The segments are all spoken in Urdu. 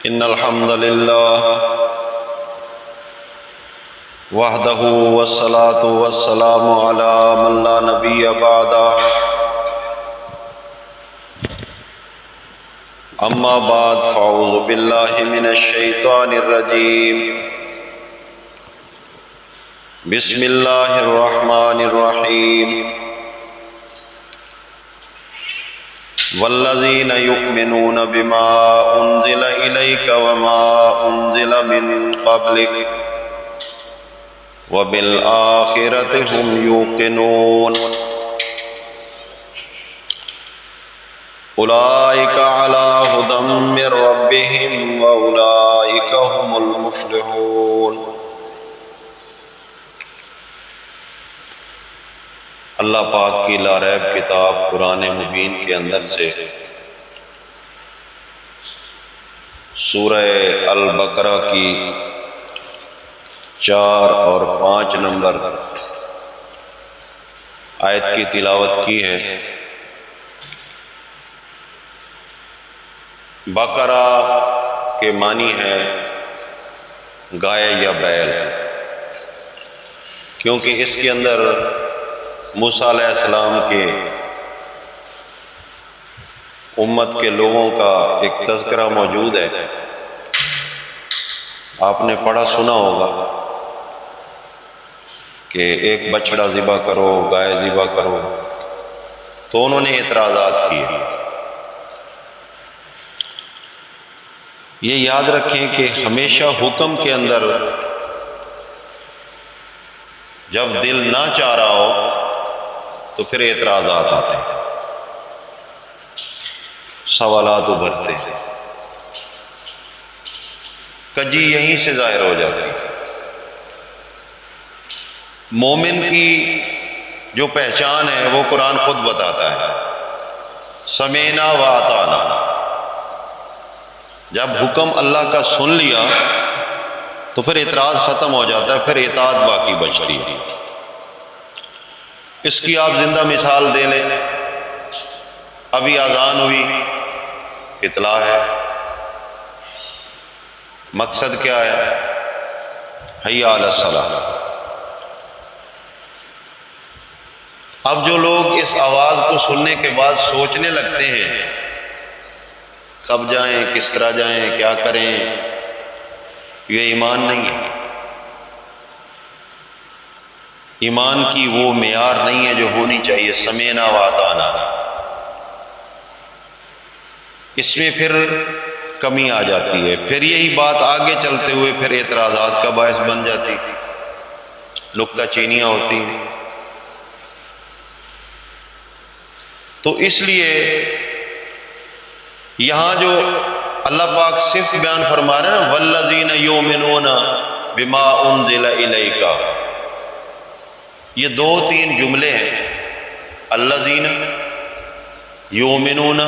إن الحمد لله وحده والصلاة والسلام على من لا نبي بعده أما بعد فأعوذ بالله من الشيطان الرجيم بسم الله الرحمن الرحيم والذين يؤمنون بما أنزل إليك وما أنزل من قبلك وبالآخرة هم يوقنون أولئك على هدى من ربهم وأولئك هم المفلحون۔ اللہ پاک کی لاریب کتاب قرآن مبین کے اندر سے سورہ البقرہ کی 4 اور 5 نمبر آیت کی تلاوت کی ہے۔ بقرہ کے معنی ہے گائے یا بیل، کیونکہ اس کے اندر موسیٰ علیہ السلام کے امت کے لوگوں کا ایک تذکرہ موجود ہے۔ آپ نے پڑھا سنا ہوگا کہ ایک بچڑا ذبح کرو، گائے ذبح کرو، تو انہوں نے اعتراضات کیے۔ یہ یاد رکھیں کہ ہمیشہ حکم کے اندر جب دل نہ چاہ رہا ہو تو پھر اعتراضات آتے ہیں، سوالات ابھرتے ہیں، کجی یہیں سے ظاہر ہو جاتی ہے۔ مومن کی جو پہچان ہے وہ قرآن خود بتاتا ہے، سمینا و اطعنا۔ جب حکم اللہ کا سن لیا تو پھر اعتراض ختم ہو جاتا ہے، پھر اطاعت باقی بچتی ہے۔ اس کی آپ زندہ مثال دے لیں، ابھی اذان ہوئی، اطلاع ہے، مقصد کیا ہے؟ حی علی الصلاۃ۔ اب جو لوگ اس آواز کو سننے کے بعد سوچنے لگتے ہیں کب جائیں، کس طرح جائیں، کیا کریں، یہ ایمان نہیں ہے۔ ایمان کی وہ معیار نہیں ہے جو ہونی چاہیے، سمینا و اطعنا۔ اس میں پھر کمی آ جاتی ہے، پھر یہی بات آگے چلتے ہوئے پھر اعتراضات کا باعث بن جاتی، نکتہ چینیاں ہوتی ہیں۔ تو اس لیے یہاں جو اللہ پاک صرف بیان فرما رہے ہیں والذین یؤمنون بما انزل الیک، یہ 2-3 جملے ہیں، الذین یؤمنون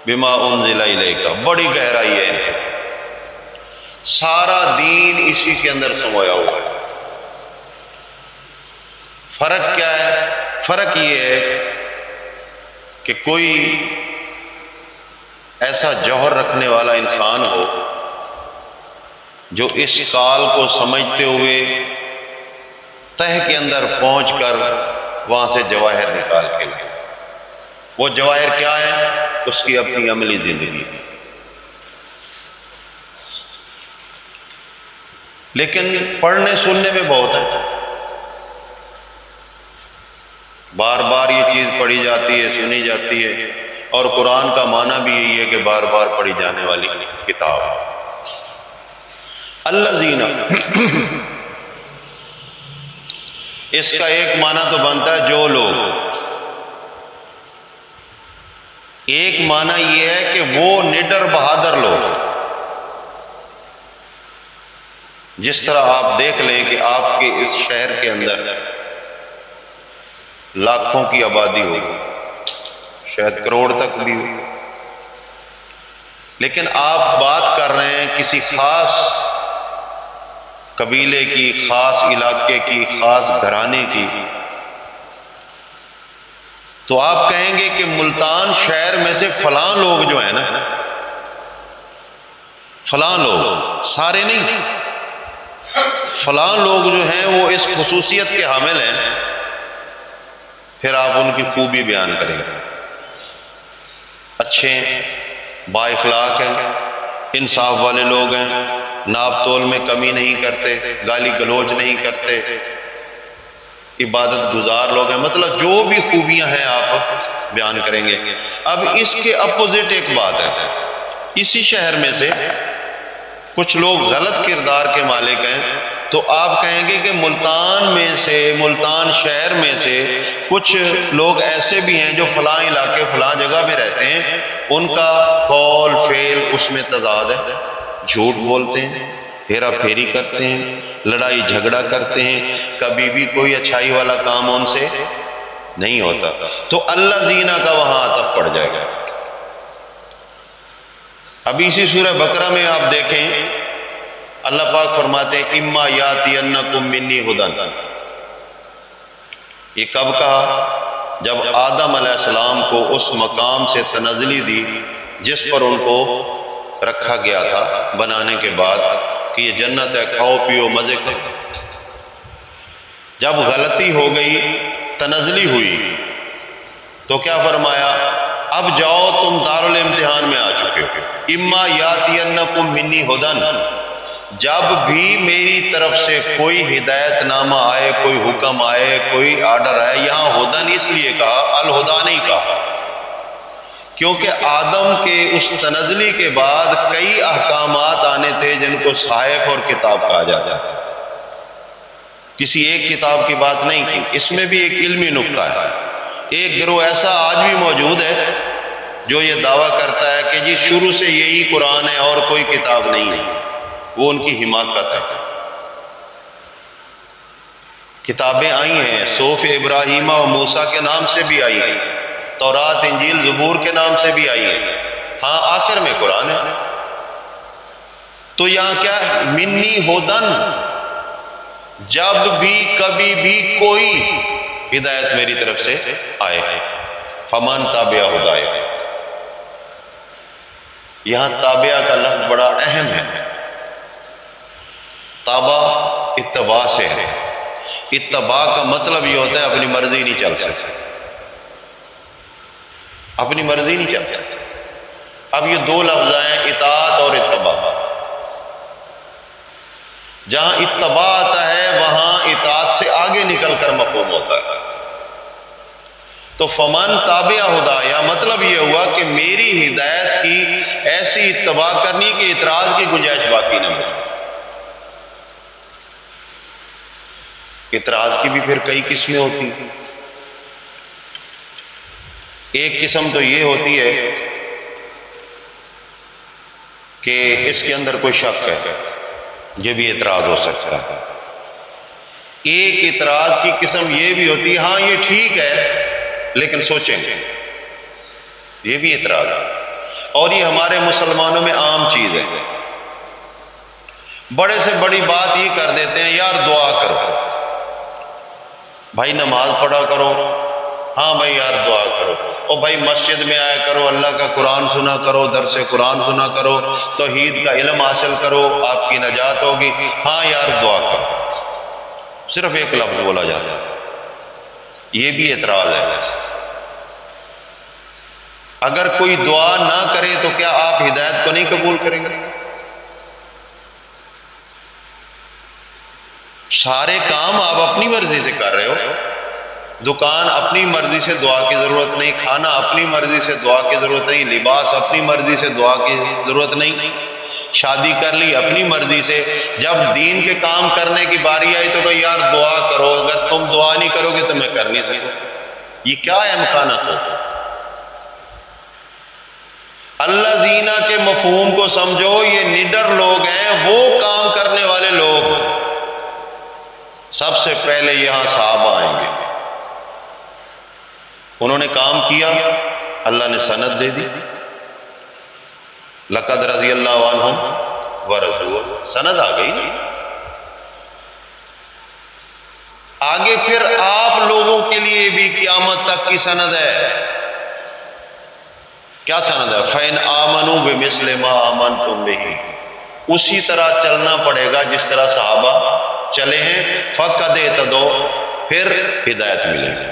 بما انزل الیک، بڑی گہرائی ہے ان کی، سارا دین اسی کے اندر سمویا ہوا ہے۔ فرق کیا ہے؟ فرق یہ ہے کہ کوئی ایسا جوہر رکھنے والا انسان ہو جو اس کال کو سمجھتے ہوئے تہ کے اندر پہنچ کر وہاں سے جواہر نکال کے لائے۔ وہ جواہر کیا ہے؟ اس کی اپنی عملی زندگی۔ لیکن پڑھنے سننے میں بہت ہے، بار بار یہ چیز پڑھی جاتی ہے، سنی جاتی ہے، اور قرآن کا معنی بھی یہی ہے کہ بار بار پڑھی جانے والی کتاب۔ الذین، اس کا ایک معنی تو بنتا ہے جو لوگ، ایک معنی یہ ہے کہ وہ نڈر بہادر لوگ۔ جس طرح آپ دیکھ لیں کہ آپ کے اس شہر کے اندر لاکھوں کی آبادی ہو، شاید کروڑ تک بھی ہو، لیکن آپ بات کر رہے ہیں کسی خاص قبیلے کی، خاص علاقے کی، خاص گھرانے کی، تو آپ کہیں گے کہ ملتان شہر میں سے فلاں لوگ جو ہیں نا، فلاں لوگ، سارے نہیں، فلاں لوگ جو ہیں وہ اس خصوصیت کے حامل ہیں، پھر آپ ان کی خوبی بیان کریں گے، اچھے ہیں، با اخلاق ہیں، انصاف والے لوگ ہیں، ناپ تول میں کمی نہیں کرتے، گالی گلوچ نہیں کرتے، عبادت گزار لوگ ہیں، مطلب جو بھی خوبیاں ہیں آپ بیان کریں گے۔ اب اس کے اپوزٹ ایک بات ہے، اسی شہر میں سے کچھ لوگ غلط کردار کے مالک ہیں، تو آپ کہیں گے کہ ملتان شہر میں سے کچھ لوگ ایسے بھی ہیں جو فلاں علاقے فلاں جگہ میں رہتے ہیں، ان کا قول فعل اس میں تضاد ہے، جھوٹ بولتے ہیں، ہیرا پھیری کرتے ہیں، لڑائی جھگڑا کرتے ہیں، کبھی بھی کوئی اچھائی والا کام ان سے نہیں ہوتا، تو اللہ زینہ کا وہاں عطف پڑ جائے گا۔ ابھی اسی سورہ بقرہ میں آپ دیکھیں، اللہ پاک فرماتے ہیں اما یاتینکم منی ھدی، یہ کب کہا؟ جب آدم علیہ السلام کو اس مقام سے تنزلی دی جس پر ان کو رکھا گیا تھا بنانے کے بعد کہ یہ جنت ہے، کھاؤ پیو مزے کرو۔ جب غلطی ہو گئی، تنزلی ہوئی، تو کیا فرمایا؟ اب جاؤ تم دارالامتحان میں آ چکے ہو، اما یاتینکم منی ھدی، جب بھی میری طرف سے کوئی ہدایت نامہ آئے، کوئی حکم آئے، کوئی آرڈر آئے، یہاں ھدی اس لیے کہا، الہدیٰ نہیں کہا، کیونکہ آدم کے اس تنزلی کے بعد کئی احکامات آنے تھے جن کو صحائف اور کتاب کہا جاتا ہے، کسی ایک کتاب کی بات نہیں کی۔ اس میں بھی ایک علمی نکتہ ہے، ایک گروہ ایسا آج بھی موجود ہے جو یہ دعویٰ کرتا ہے کہ جی شروع سے یہی قرآن ہے اور کوئی کتاب نہیں ہے، وہ ان کی حماقت ہے۔ کتابیں آئی ہیں، صحف ابراہیم و موسیٰ کے نام سے بھی آئی ہیں، تورات انجیل زبور کے نام سے بھی آئی ہیں، ہاں آخر میں قرآن ہے۔ تو یہاں کیا ہے؟ منی ھدی، جب بھی کبھی بھی کوئی ہدایت میری طرف سے آئے، فمن تابع ھدی، یہاں تابعہ کا لفظ بڑا اہم ہے۔ تابع اتباع سے ہے، اتباع کا مطلب یہ ہوتا ہے اپنی مرضی نہیں چل سکتے، اپنی مرضی نہیں چل سکتے۔ اب یہ دو لفظ ہیں، اطاعت اور اتباع، جہاں اتباع آتا ہے وہاں اطاعت سے آگے نکل کر مفہوم ہوتا ہے۔ تو فمن تابع ھدی، مطلب یہ ہوا کہ میری ہدایت کی ایسی اتباع کرنی کہ اعتراض کی گنجائش باقی نہ بچے۔ اعتراض کی بھی پھر کئی قسمیں ہوتی ہیں، ایک قسم تو یہ ہوتی ہے کہ اس کے اندر کوئی شک ہے، یہ بھی اعتراض ہو سکتا ہے۔ ایک اعتراض کی قسم یہ بھی ہوتی ہے ہاں یہ ٹھیک ہے لیکن سوچیں گے، یہ بھی اعتراض ہے، اور یہ ہمارے مسلمانوں میں عام چیز ہے۔ بڑے سے بڑی بات یہ کر دیتے ہیں، یار دعا کرو، بھائی نماز پڑھا کرو، ہاں بھائی یار دعا کرو، او بھائی مسجد میں آیا کرو، اللہ کا قرآن سنا کرو، درس قرآن سنا کرو، توحید کا علم حاصل کرو، آپ کی نجات ہوگی، ہاں یار دعا کرو، صرف ایک لفظ بولا جاتا ہے، یہ بھی اعتراض ہے۔ اگر کوئی دعا نہ کرے تو کیا آپ ہدایت کو نہیں قبول کریں گے؟ سارے کام آپ اپنی مرضی سے کر رہے ہو، دکان اپنی مرضی سے دعا کی ضرورت نہیں، کھانا اپنی مرضی سے دعا کی ضرورت نہیں، لباس اپنی مرضی سے دعا کی ضرورت نہیں، شادی کر لی اپنی مرضی سے، جب دین کے کام کرنے کی باری آئی تو کہ یار دعا کرو، اگر تم دعا نہیں کرو گے تو میں کر نہیں سکتا۔ یہ کیا ہے امکانات ہو؟ اللہ زینہ کے مفہوم کو سمجھو، یہ نڈر لوگ ہیں، وہ کام کرنے والے لوگ۔ سب سے پہلے یہاں صحابہ آئیں گے، انہوں نے کام کیا، اللہ نے سند دے دی، لقد رضی اللہ عنہم ورضوا، سند آ گئی۔ آگے پھر آپ لوگوں کے لیے بھی قیامت تک کی سند ہے۔ کیا سند ہے؟ فَإِنْ آمَنُوا بِمِثْلِ مَا آمَنْتُمْ بِهِ، اسی طرح چلنا پڑے گا جس طرح صحابہ چلے ہیں۔ فقد اہتدوا، پھر ہدایت ملے گی،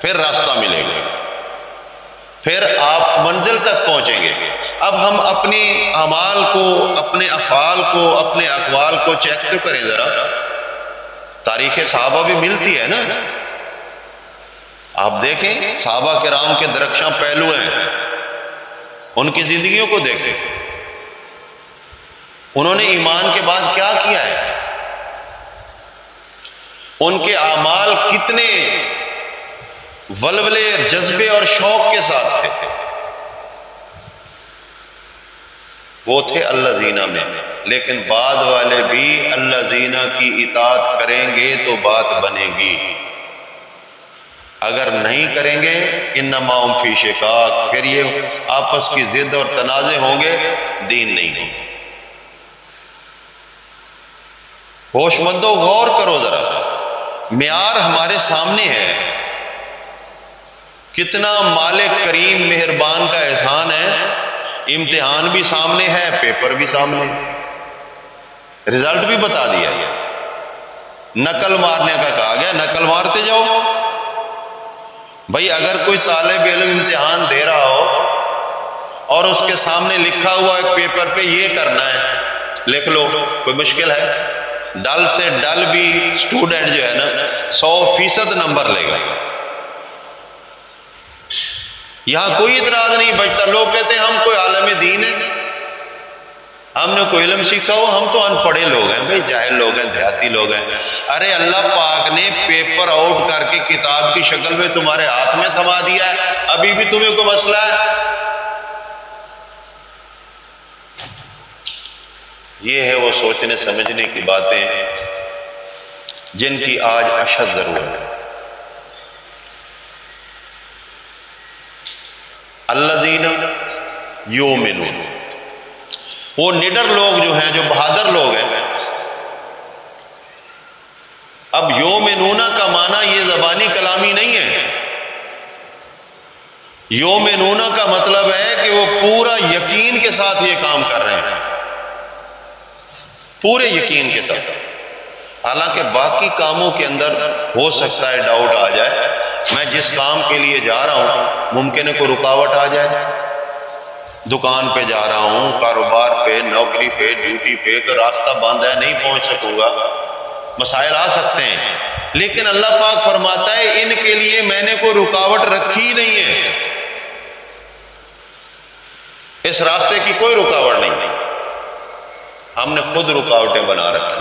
پھر راستہ ملے گا، پھر آپ منزل تک پہنچیں گے۔ اب ہم اپنے اعمال کو، اپنے افعال کو، اپنے اقوال کو چیک تو کریں ذرا۔ تاریخ صحابہ بھی ملتی ہے نا، آپ دیکھیں صحابہ کرام کے درخشاں پہلو ہیں، ان کی زندگیوں کو دیکھیں، انہوں نے ایمان کے بعد کیا کیا ہے، ان کے اعمال کتنے ولولے، جذبے اور شوق کے ساتھ تھے۔ وہ تھے الذین میں، لیکن بعد والے بھی الذین کی اطاعت کریں گے تو بات بنے گی، اگر نہیں کریں گے انما ہم فی شقاق، پھر یہ آپس کی ضد اور تنازع ہوں گے، دین نہیں ہوگا۔ ہوش مندو غور کرو ذرا، معیار ہمارے سامنے ہے، کتنا مالک کریم مہربان کا احسان ہے، امتحان بھی سامنے ہے، پیپر بھی سامنے ہے، رزلٹ بھی بتا دیا گیا، نقل مارنے کا کہا گیا، نقل مارتے جاؤ۔ بھائی اگر کوئی طالب علم امتحان دے رہا ہو اور اس کے سامنے لکھا ہوا ایک پیپر پہ یہ کرنا ہے، لکھ لو، کوئی مشکل ہے؟ ڈل سے ڈل بھی اسٹوڈنٹ جو ہے نا 100% نمبر لے گا، یہاں کوئی اعتراض نہیں بچتا۔ لوگ کہتے ہیں ہم کوئی عالم دین ہے، ہم نے کوئی علم سیکھا ہو، ہم تو ان پڑھے لوگ ہیں، بھائی جاہل لوگ ہیں، دیہاتی لوگ ہیں۔ ارے اللہ پاک نے پیپر آؤٹ کر کے کتاب کی شکل میں تمہارے ہاتھ میں تھما دیا ہے، ابھی بھی تمہیں کوئی مسئلہ ہے؟ یہ ہے وہ سوچنے سمجھنے کی باتیں جن کی آج اشد ضرورت ہے۔ الذین یؤمنون، وہ نڈر لوگ جو ہیں، جو بہادر لوگ ہیں۔ اب یؤمنون کا معنی یہ زبانی کلامی نہیں ہے، یؤمنون کا مطلب ہے کہ وہ پورا یقین کے ساتھ یہ کام کر رہے ہیں، پورے یقین کے ساتھ۔ حالانکہ باقی کاموں کے اندر ہو سکتا ہے ڈاؤٹ آ جائے، میں جس کام کے لیے جا رہا ہوں ممکن ہے کوئی رکاوٹ آ جائے، دکان پہ جا رہا ہوں، کاروبار پہ، نوکری پہ، ڈیوٹی پہ، تو راستہ بند ہے، نہیں پہنچ سکوں گا، مسائل آ سکتے ہیں، لیکن اللہ پاک فرماتا ہے ان کے لیے میں نے کوئی رکاوٹ رکھی ہی نہیں ہے، اس راستے کی کوئی رکاوٹ نہیں، ہم نے خود رکاوٹیں بنا رکھی،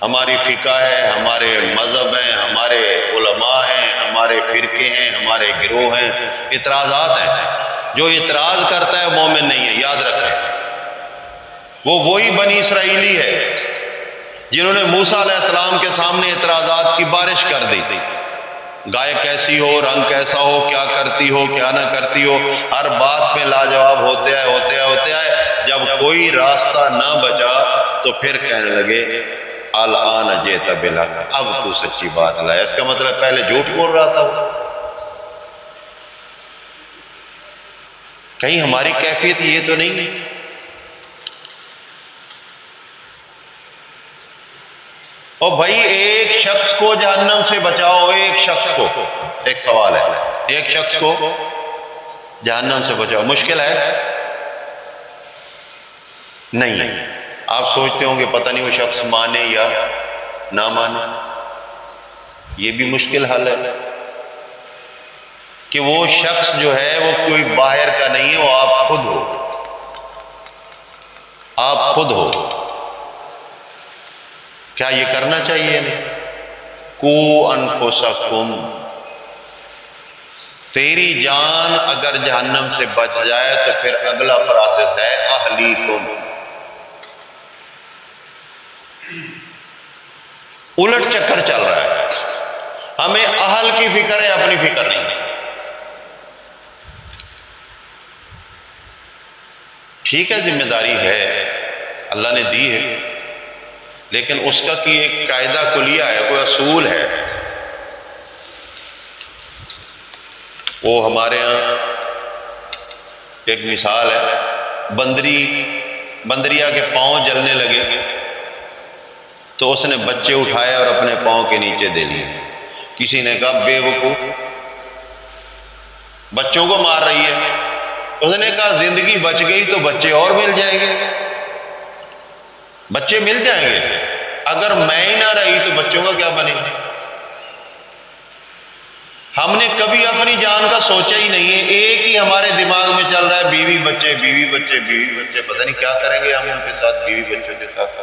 ہماری فقہ ہے، ہمارے مذہب ہیں، ہمارے علماء ہیں، ہمارے فرقے ہیں، ہمارے گروہ ہیں، اعتراضات ہیں۔ جو اعتراض کرتا ہے مومن نہیں ہے، یاد رکھیں، وہ وہی بنی اسرائیلی ہے جنہوں نے موسیٰ علیہ السلام کے سامنے اعتراضات کی بارش کر دی، گائے کیسی ہو، رنگ کیسا ہو، کیا کرتی ہو، کیا نہ کرتی ہو، ہر بات میں لاجواب ہوتے آئے، جب کوئی راستہ نہ بچا تو پھر کہنے لگے الآن جئت بالحق، اب تو سچی بات لایا۔ اس کا مطلب پہلے جھوٹ بول رہا تھا وہ۔ کہیں ہماری کیفیت یہ تو نہیں ہے؟ اور بھائی ایک شخص کو جہنم سے بچاؤ، ایک شخص کو، ایک سوال ہے، ایک شخص کو جہنم سے بچاؤ، مشکل ہے؟ نہیں۔ آپ سوچتے ہوں گے پتہ نہیں وہ شخص مانے یا نہ مانے، یہ بھی مشکل حل ہے کہ وہ شخص جو ہے وہ کوئی باہر کا نہیں ہے، وہ آپ خود ہو، آپ خود ہو۔ کیا یہ کرنا چاہیے؟ قوا انفسکم، تیری جان اگر جہنم سے بچ جائے تو پھر اگلا پروسیس ہے اہلیکم، الٹ چکر چل رہا ہے، ہمیں اہل کی فکر ہے، اپنی فکر نہیں ہے۔ ٹھیک ہے ذمہ داری ہے، اللہ نے دی ہے، لیکن اس کا کی ایک قاعدہ کلیہ ہے، کوئی اصول ہے۔ وہ ہمارے ہاں ایک مثال ہے، بندری بندریا کے پاؤں جلنے لگے تو اس نے بچے اٹھائے اور اپنے پاؤں کے نیچے دے لیے۔ کسی نے کہا بے وقوف، بچوں کو مار رہی ہے۔ اس نے کہا زندگی بچ گئی تو بچے اور مل جائیں گے، بچے مل جائیں گے، اگر میں ہی نہ رہی تو بچوں کا کیا بنے گا؟ ہم نے کبھی اپنی جان کا سوچا ہی نہیں ہے، ایک ہی ہمارے دماغ میں چل رہا ہے بیوی بچے بیوی بچے بیوی بچے، پتہ نہیں کیا کریں گے ہم ان کے ساتھ، بیوی بچوں کے ساتھ۔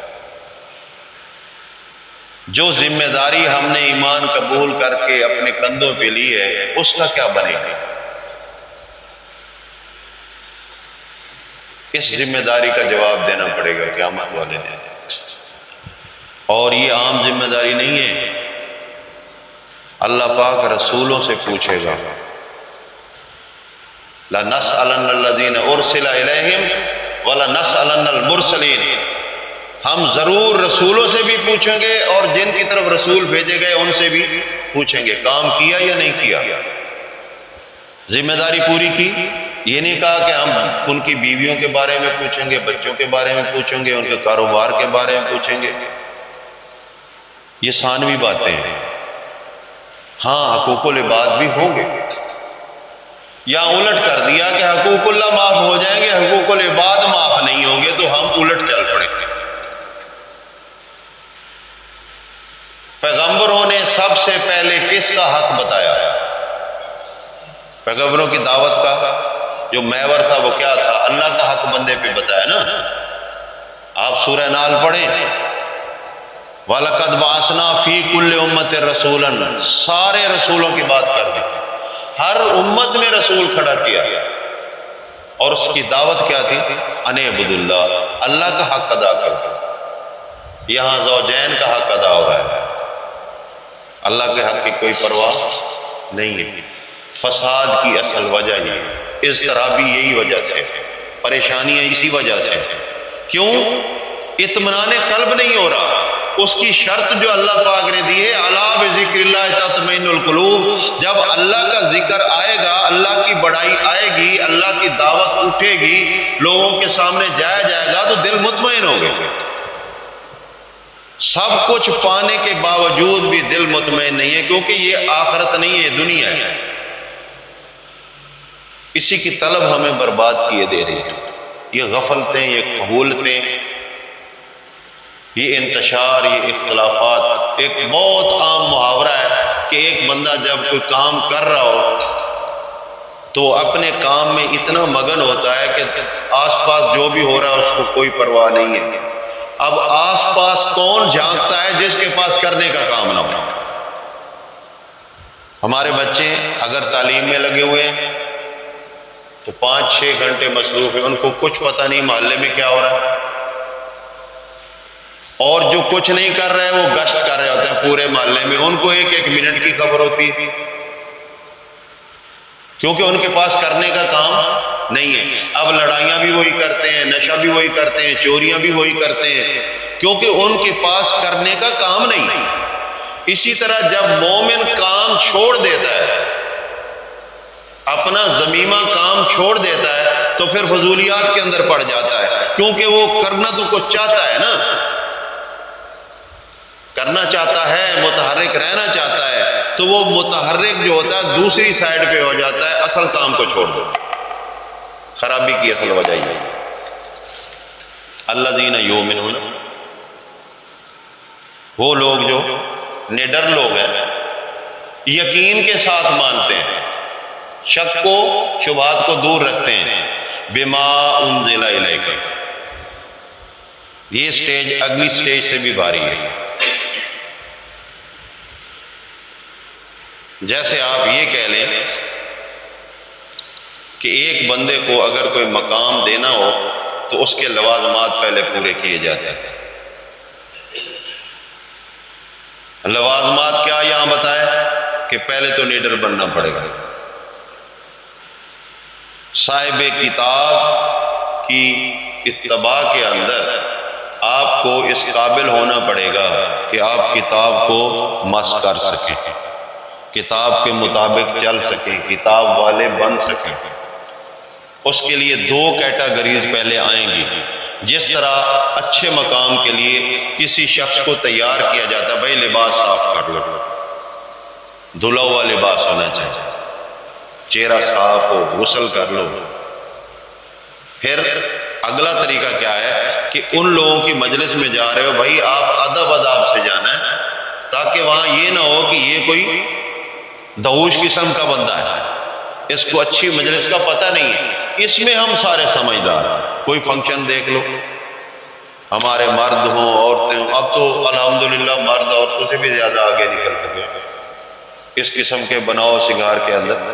جو ذمہ داری ہم نے ایمان قبول کر کے اپنے کندھوں پہ لی ہے اس کا کیا بنے گا؟ اس ذمہ داری کا جواب دینا پڑے گا قیامت والے دن، اور یہ عام ذمہ داری نہیں ہے۔ اللہ پاک رسولوں سے پوچھے گا، لَنَسْأَلَنَّ الَّذِينَ أُرْسِلَ إِلَيْهِمْ وَلَنَسْأَلَنَّ الْمُرْسَلِينَ، ہم ضرور رسولوں سے بھی پوچھیں گے اور جن کی طرف رسول بھیجے گئے ان سے بھی پوچھیں گے، کام کیا یا نہیں کیا، ذمہ داری پوری کی۔ یہ نہیں کہا کہ ہم ان کی بیویوں کے بارے میں پوچھیں گے، بچوں کے بارے میں پوچھیں گے، ان کے کاروبار کے بارے میں پوچھیں گے، یہ ثانوی باتیں ہیں۔ ہاں حقوق العباد بھی ہوں گے، یا الٹ کر دیا کہ حقوق اللہ معاف ہو جائیں گے، حقوق العباد معاف نہیں ہوں گے، تو ہم الٹ چل پڑیں گے۔ پیغمبروں نے سب سے پہلے کس کا حق بتایا؟ پیغمبروں کی دعوت کا جو محور تھا وہ کیا تھا؟ اللہ کا حق بندے پہ بتایا نا۔ آپ سورہ نال پڑھیں، وَلَقَدْ بَعَثْنَا فِي كُلِّ أُمَّةٍ رَسُولًا، سارے رسولوں کی بات کر دی، ہر امت میں رسول کھڑا کیا، اور اس کی دعوت کیا تھی؟ اَنِ اعْبُدُوا اللَّهَ، اللہ کا حق ادا کر دو۔ یہاں زوجین کا حق ادا ہو رہا ہے، اللہ کے حق کی کوئی پرواہ نہیں ہے۔ فساد کی اصل وجہ یہ، اضطرابی یہی وجہ سے، پریشانیاں اسی وجہ سے۔ کیوں؟ اطمینان قلب نہیں ہو رہا۔ اس کی شرط جو اللہ پاک نے دی ہے، الا بذکر اللہ تطمئن القلوب، جب اللہ کا ذکر آئے گا، اللہ کی بڑائی آئے گی، اللہ کی دعوت اٹھے گی، لوگوں کے سامنے جایا جائے گا تو دل مطمئن ہوگا۔ سب کچھ پانے کے باوجود بھی دل مطمئن نہیں ہے، کیونکہ یہ آخرت نہیں ہے، دنیا ہے۔ اسی کی طلب ہمیں برباد کیے دے رہی ہے۔ یہ غفلتیں، یہ قبولتیں، یہ انتشار، یہ اختلافات۔ ایک بہت عام محاورہ ہے کہ ایک بندہ جب کوئی کام کر رہا ہو تو اپنے کام میں اتنا مگن ہوتا ہے کہ آس پاس جو بھی ہو رہا ہے اس کو کوئی پرواہ نہیں ہے۔ اب آس پاس کون جھانکتا ہے جس کے پاس کرنے کا کام نہ ہو؟ ہمارے بچے اگر تعلیم میں لگے ہوئے ہیں تو 5-6 گھنٹے مصروف ہیں، ان کو کچھ پتہ نہیں محلے میں کیا ہو رہا ہے، اور جو کچھ نہیں کر رہے وہ گشت کر رہے ہوتے ہیں پورے محلے میں، ان کو 1-1 منٹ کی خبر ہوتی ہے، کیونکہ ان کے پاس کرنے کا کام نہیں ہے۔ اب لڑائیاں بھی وہی کرتے ہیں، نشہ بھی وہی کرتے ہیں، چوریاں بھی وہی کرتے ہیں، کیونکہ ان کے پاس کرنے کا کام نہیں۔ اسی طرح جب مومن کام چھوڑ دیتا ہے، اپنا ذمیمہ کام چھوڑ دیتا ہے، تو پھر فضولیات کے اندر پڑ جاتا ہے، کیونکہ وہ کرنا تو کچھ چاہتا ہے نا، کرنا چاہتا ہے، متحرک رہنا چاہتا ہے، تو وہ متحرک جو ہوتا ہے دوسری سائیڈ پہ ہو جاتا ہے، اصل کام کو چھوڑ دو۔ خرابی کی اصل وجہ یہ ہے۔ الذین یؤمنون، وہ لوگ جو نڈر لوگ ہیں، یقین کے ساتھ مانتے ہیں، شک کو، شبہات کو دور رکھتے ہیں، بما انزل الیک۔ یہ سٹیج اگلی سٹیج سے بھی بھاری ہے۔ جیسے آپ یہ کہہ لیں کہ ایک بندے کو اگر کوئی مقام دینا ہو تو اس کے لوازمات پہلے پورے کیے جاتے ہیں۔ لوازمات کیا یہاں بتائے کہ پہلے تو لیڈر بننا پڑے گا، صاحب کتاب کی اتباع کے اندر آپ کو اس قابل ہونا پڑے گا کہ آپ کتاب کو مس کر سکیں، کتاب کے مطابق چل سکیں، کتاب والے بن سکیں۔ اس کے لیے 2 کیٹیگریز پہلے آئیں گی۔ جس طرح اچھے مقام کے لیے کسی شخص کو تیار کیا جاتا ہے، بھائی لباس صاف کر لو، دھلا ہوا لباس ہونا چاہیے، چہرہ صاف ہو، غسل کر لو۔ پھر اگلا طریقہ کیا ہے کہ ان لوگوں کی مجلس میں جا رہے ہو، بھائی آپ ادب آداب سے جانا ہے، تاکہ وہاں یہ نہ ہو کہ یہ کوئی دہوش قسم کا بندہ ہے، اس کو اچھی مجلس کا پتہ نہیں ہے۔ اس میں ہم سارے سمجھدار ہیں۔ کوئی فنکشن دیکھ لو، ہمارے مرد ہوں عورتیں ہوں، اب تو الحمدللہ مرد عورتوں سے بھی زیادہ آگے نکل سکے اس قسم کے بناؤ سنگار کے اندر۔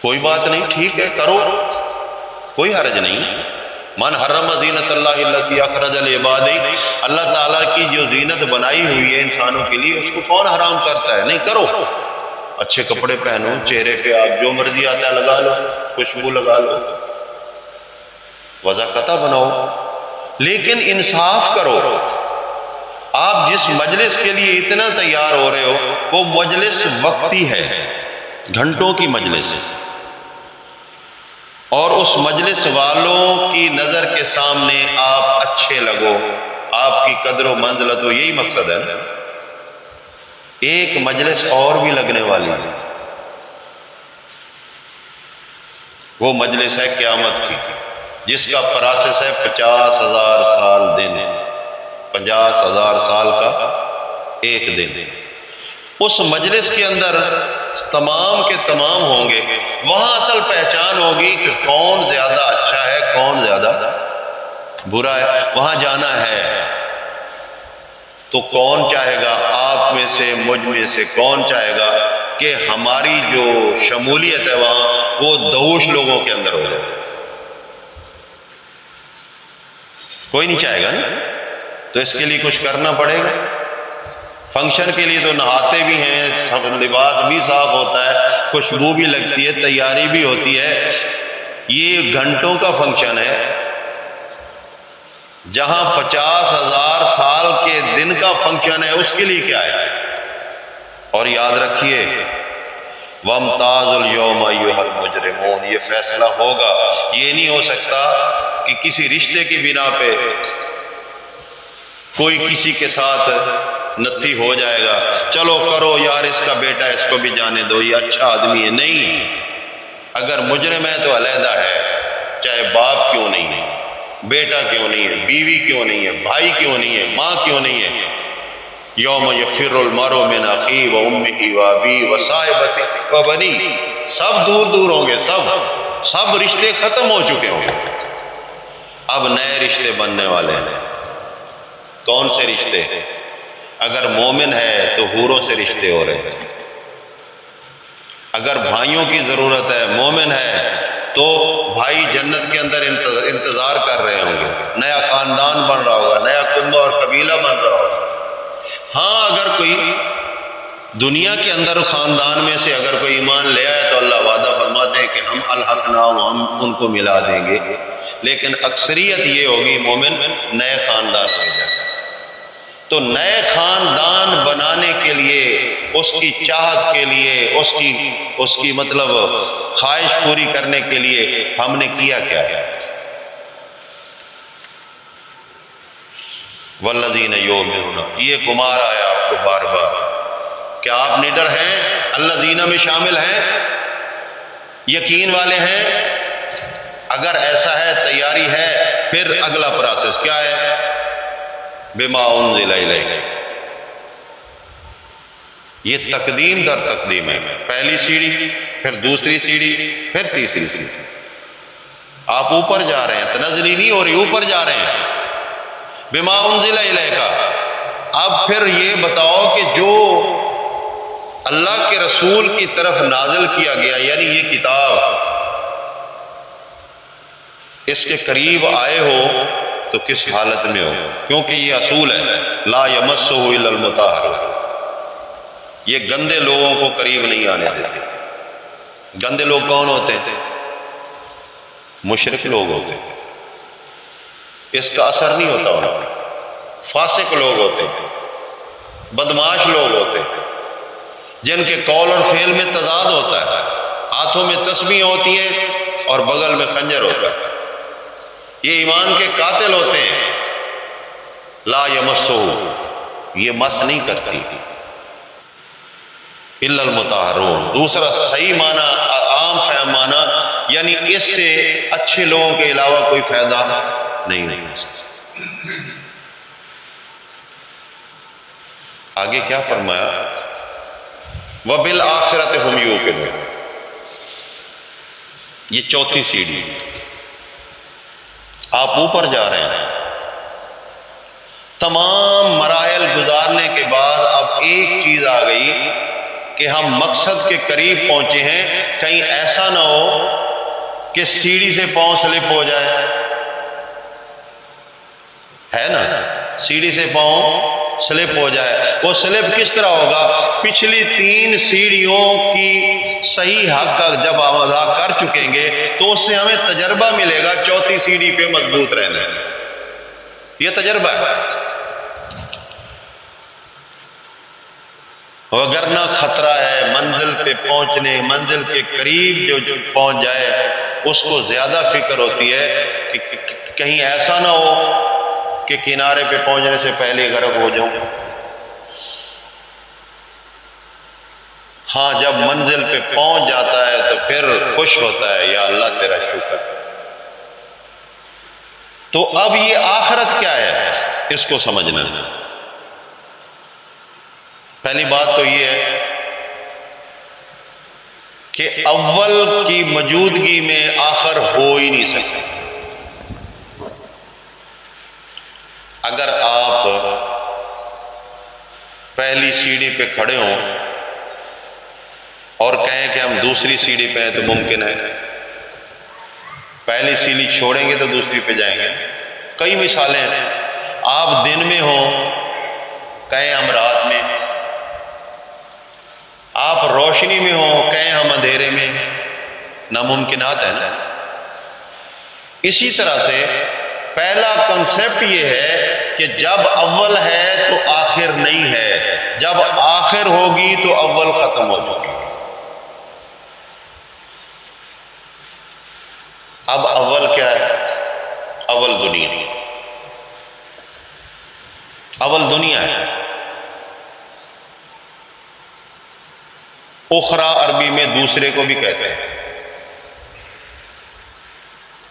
کوئی بات نہیں، ٹھیک ہے، کرو، کوئی حرج نہیں۔ من حرم زینت اللہ التی اخرج لعبادہ، اللہ تعالیٰ کی جو زینت بنائی ہوئی ہے انسانوں کے لیے، اس کو کون حرام کرتا ہے؟ نہیں، کرو، اچھے کپڑے پہنو، چہرے پہ آپ جو مرضی آتا ہے لگا لو، خوشبو لگا لو، وضاقتہ بناؤ، لیکن انصاف کرو۔ آپ جس مجلس کے لیے اتنا تیار ہو رہے ہو، وہ مجلس وقتی ہے، گھنٹوں کی مجلس ہے، اور اس مجلس والوں کی نظر کے سامنے آپ اچھے لگو، آپ کی قدر و منزلت ہو، یہی مقصد ہے۔ ایک مجلس اور بھی لگنے والی ہے، وہ مجلس ہے قیامت کی، جس کا پروسیس ہے 50,000 سال دن، 50,000 سال کا ایک دن۔ اس مجلس کے اندر تمام کے تمام ہوں گے، وہاں اصل پہچان ہوگی کہ کون زیادہ اچھا ہے، کون زیادہ برا ہے۔ وہاں جانا ہے تو کون چاہے گا، آپ میں سے مجھ میں سے کون چاہے گا کہ ہماری جو شمولیت ہے وہاں وہ دہوش لوگوں کے اندر ہو جائے؟ کوئی نہیں چاہے گا نا۔ تو اس کے لیے کچھ کرنا پڑے گا۔ فنکشن کے لیے تو نہاتے بھی ہیں، لباس بھی صاف ہوتا ہے، خوشبو بھی لگتی ہے، تیاری بھی ہوتی ہے۔ یہ گھنٹوں کا فنکشن ہے، جہاں 50,000 سال کے دن کا فنکشن ہے، اس کے لیے کیا ہے؟ اور یاد رکھیے، وَامْتَازُوا الْيَوْمَ أَيُّهَا الْمُجْرِمُونَ، یہ فیصلہ ہوگا۔ یہ نہیں ہو سکتا کہ کسی رشتے کی بنا پہ کوئی کسی کے ساتھ نتی ہو جائے گا، چلو کرو یار، اس کا بیٹا اس کو بھی جانے دو، یہ اچھا آدمی ہے۔ نہیں، اگر مجرم ہے تو علیحدہ ہے، چاہے باپ کیوں نہیں ہے، بیٹا کیوں نہیں ہے، بیوی کیوں نہیں ہے، بھائی کیوں نہیں ہے، ماں کیوں نہیں ہے۔ یوم یفر المرء من اخیہ وامہ وابیہ وصاحبتہ وبنیہ، سب دور دور ہوں گے، سب رشتے ختم ہو چکے ہوں گے، اب نئے رشتے بننے والے ہیں۔ کون سے رشتے؟ اگر مومن ہے تو حوروں سے رشتے ہو رہے ہیں، اگر بھائیوں کی ضرورت ہے، مومن ہے تو بھائی جنت کے اندر انتظار کر رہے ہوں گے، نیا خاندان بن رہا ہوگا، نیا کنبہ اور قبیلہ بن رہا ہوگا۔ ہاں، اگر کوئی دنیا کے اندر خاندان میں سے اگر کوئی ایمان لے آئے تو اللہ وعدہ فرماتے ہیں کہ ہم الحقناہم، ہم ان کو ملا دیں گے، لیکن اکثریت یہ ہوگی مومن نئے خاندان میں جائے۔ تو نئے خاندان بنانے کے لیے، اس کی چاہت کے لیے، اس کی مطلب خواہش پوری کرنے کے لیے ہم نے کیا کیا ہے؟ والذین یؤمنون، یہ گمار آیا آپ کو بار بار، کیا آپ نڈر ہیں؟ الذین میں شامل ہیں، یقین والے ہیں؟ اگر ایسا ہے، تیاری ہے، پھر اگلا پروسیس کیا ہے؟ بما انزل الیک، یہ تقدیم در تقدیم ہے، پہلی سیڑھی، پھر دوسری سیڑھی، پھر تیسری سیڑھی، آپ اوپر جا رہے ہیں، تنزلی نہیں ہو رہی، اوپر جا رہے ہیں۔ بما انزل الیک، اب پھر یہ بتاؤ کہ جو اللہ کے رسول کی طرف نازل کیا گیا، یعنی یہ کتاب، اس کے قریب آئے ہو تو کس حالت میں ہو؟ کیونکہ یہ اصول ہے، لا یمسہ الا المطہرون، یہ گندے لوگوں کو قریب نہیں آنے دیتے۔ گندے لوگ کون ہوتے ہیں؟ مشرک لوگ ہوتے ہیں، اس کا اثر نہیں ہوتا ان پر۔ فاسق لوگ ہوتے ہیں، بدماش لوگ ہوتے ہیں، جن کے قول اور فعل میں تضاد ہوتا ہے، ہاتھوں میں تسبیح ہوتی ہیں اور بغل میں خنجر ہوتا ہے۔ یہ ایمان کے قاتل ہوتے ہیں. لا یمسہ، یہ مس نہیں کرتی، الا المطہرون. دوسرا صحیح معنی، عام فہم معنی، یعنی اس سے اچھے لوگوں کے علاوہ کوئی فائدہ نہیں ہوتا. آگے کیا فرمایا؟ وَبِالْآخِرَةِ هُمْ يُوقِنُونَ. یہ چوتھی سیڑھی، آپ اوپر جا رہے ہیں. تمام مراحل گزارنے کے بعد اب ایک چیز آ گئی کہ ہم مقصد کے قریب پہنچے ہیں. کہیں ایسا نہ ہو کہ سیڑھی سے پاؤں سلپ ہو جائے. ہے نا، سیڑھی سے پاؤں سلپ ہو جائے. وہ سلپ کس طرح ہوگا؟ پچھلی 3 سیڑھیوں کی صحیح حق کا جب ہم ادا کر چکیں گے تو اس سے ہمیں تجربہ ملے گا چوتھی سیڑھی پہ مضبوط رہنا. یہ تجربہ ہے. وگرنہ خطرہ ہے منزل پہ پہنچنے، منزل کے قریب جو پہنچ جائے اس کو زیادہ فکر ہوتی ہے کہ کہیں ایسا نہ ہو کہ کنارے پہ پہنچنے سے پہلے غرق ہو جاؤں. ہاں، جب منزل پہ پہنچ جاتا ہے تو پھر خوش ہوتا ہے، یا اللہ تیرا شکر. تو اب یہ آخرت کیا ہے اس کو سمجھنا. پہلی بات تو یہ ہے کہ اول کی موجودگی میں آخر ہو ہی نہیں سکتا. اگر آپ پہلی سیڑھی پہ کھڑے ہوں اور کہیں کہ ہم دوسری سیڑھی پہ ہیں تو ممکن ہے. پہلی سیڑھی چھوڑیں گے تو دوسری پہ جائیں گے. کئی مثالیں ہیں. آپ دن میں ہوں، کہیں ہم رات میں. آپ روشنی میں ہوں، کہیں ہم اندھیرے میں. ناممکنات ہیں نا. اسی طرح سے پہلا کنسیپٹ یہ ہے کہ جب اول ہے تو آخر نہیں ہے، جب آخر ہوگی تو اول ختم ہو چکی. اب اول کیا ہے؟ اول دنیا. اول دنیا ہے. اخرى عربی میں دوسرے کو بھی کہتے ہیں،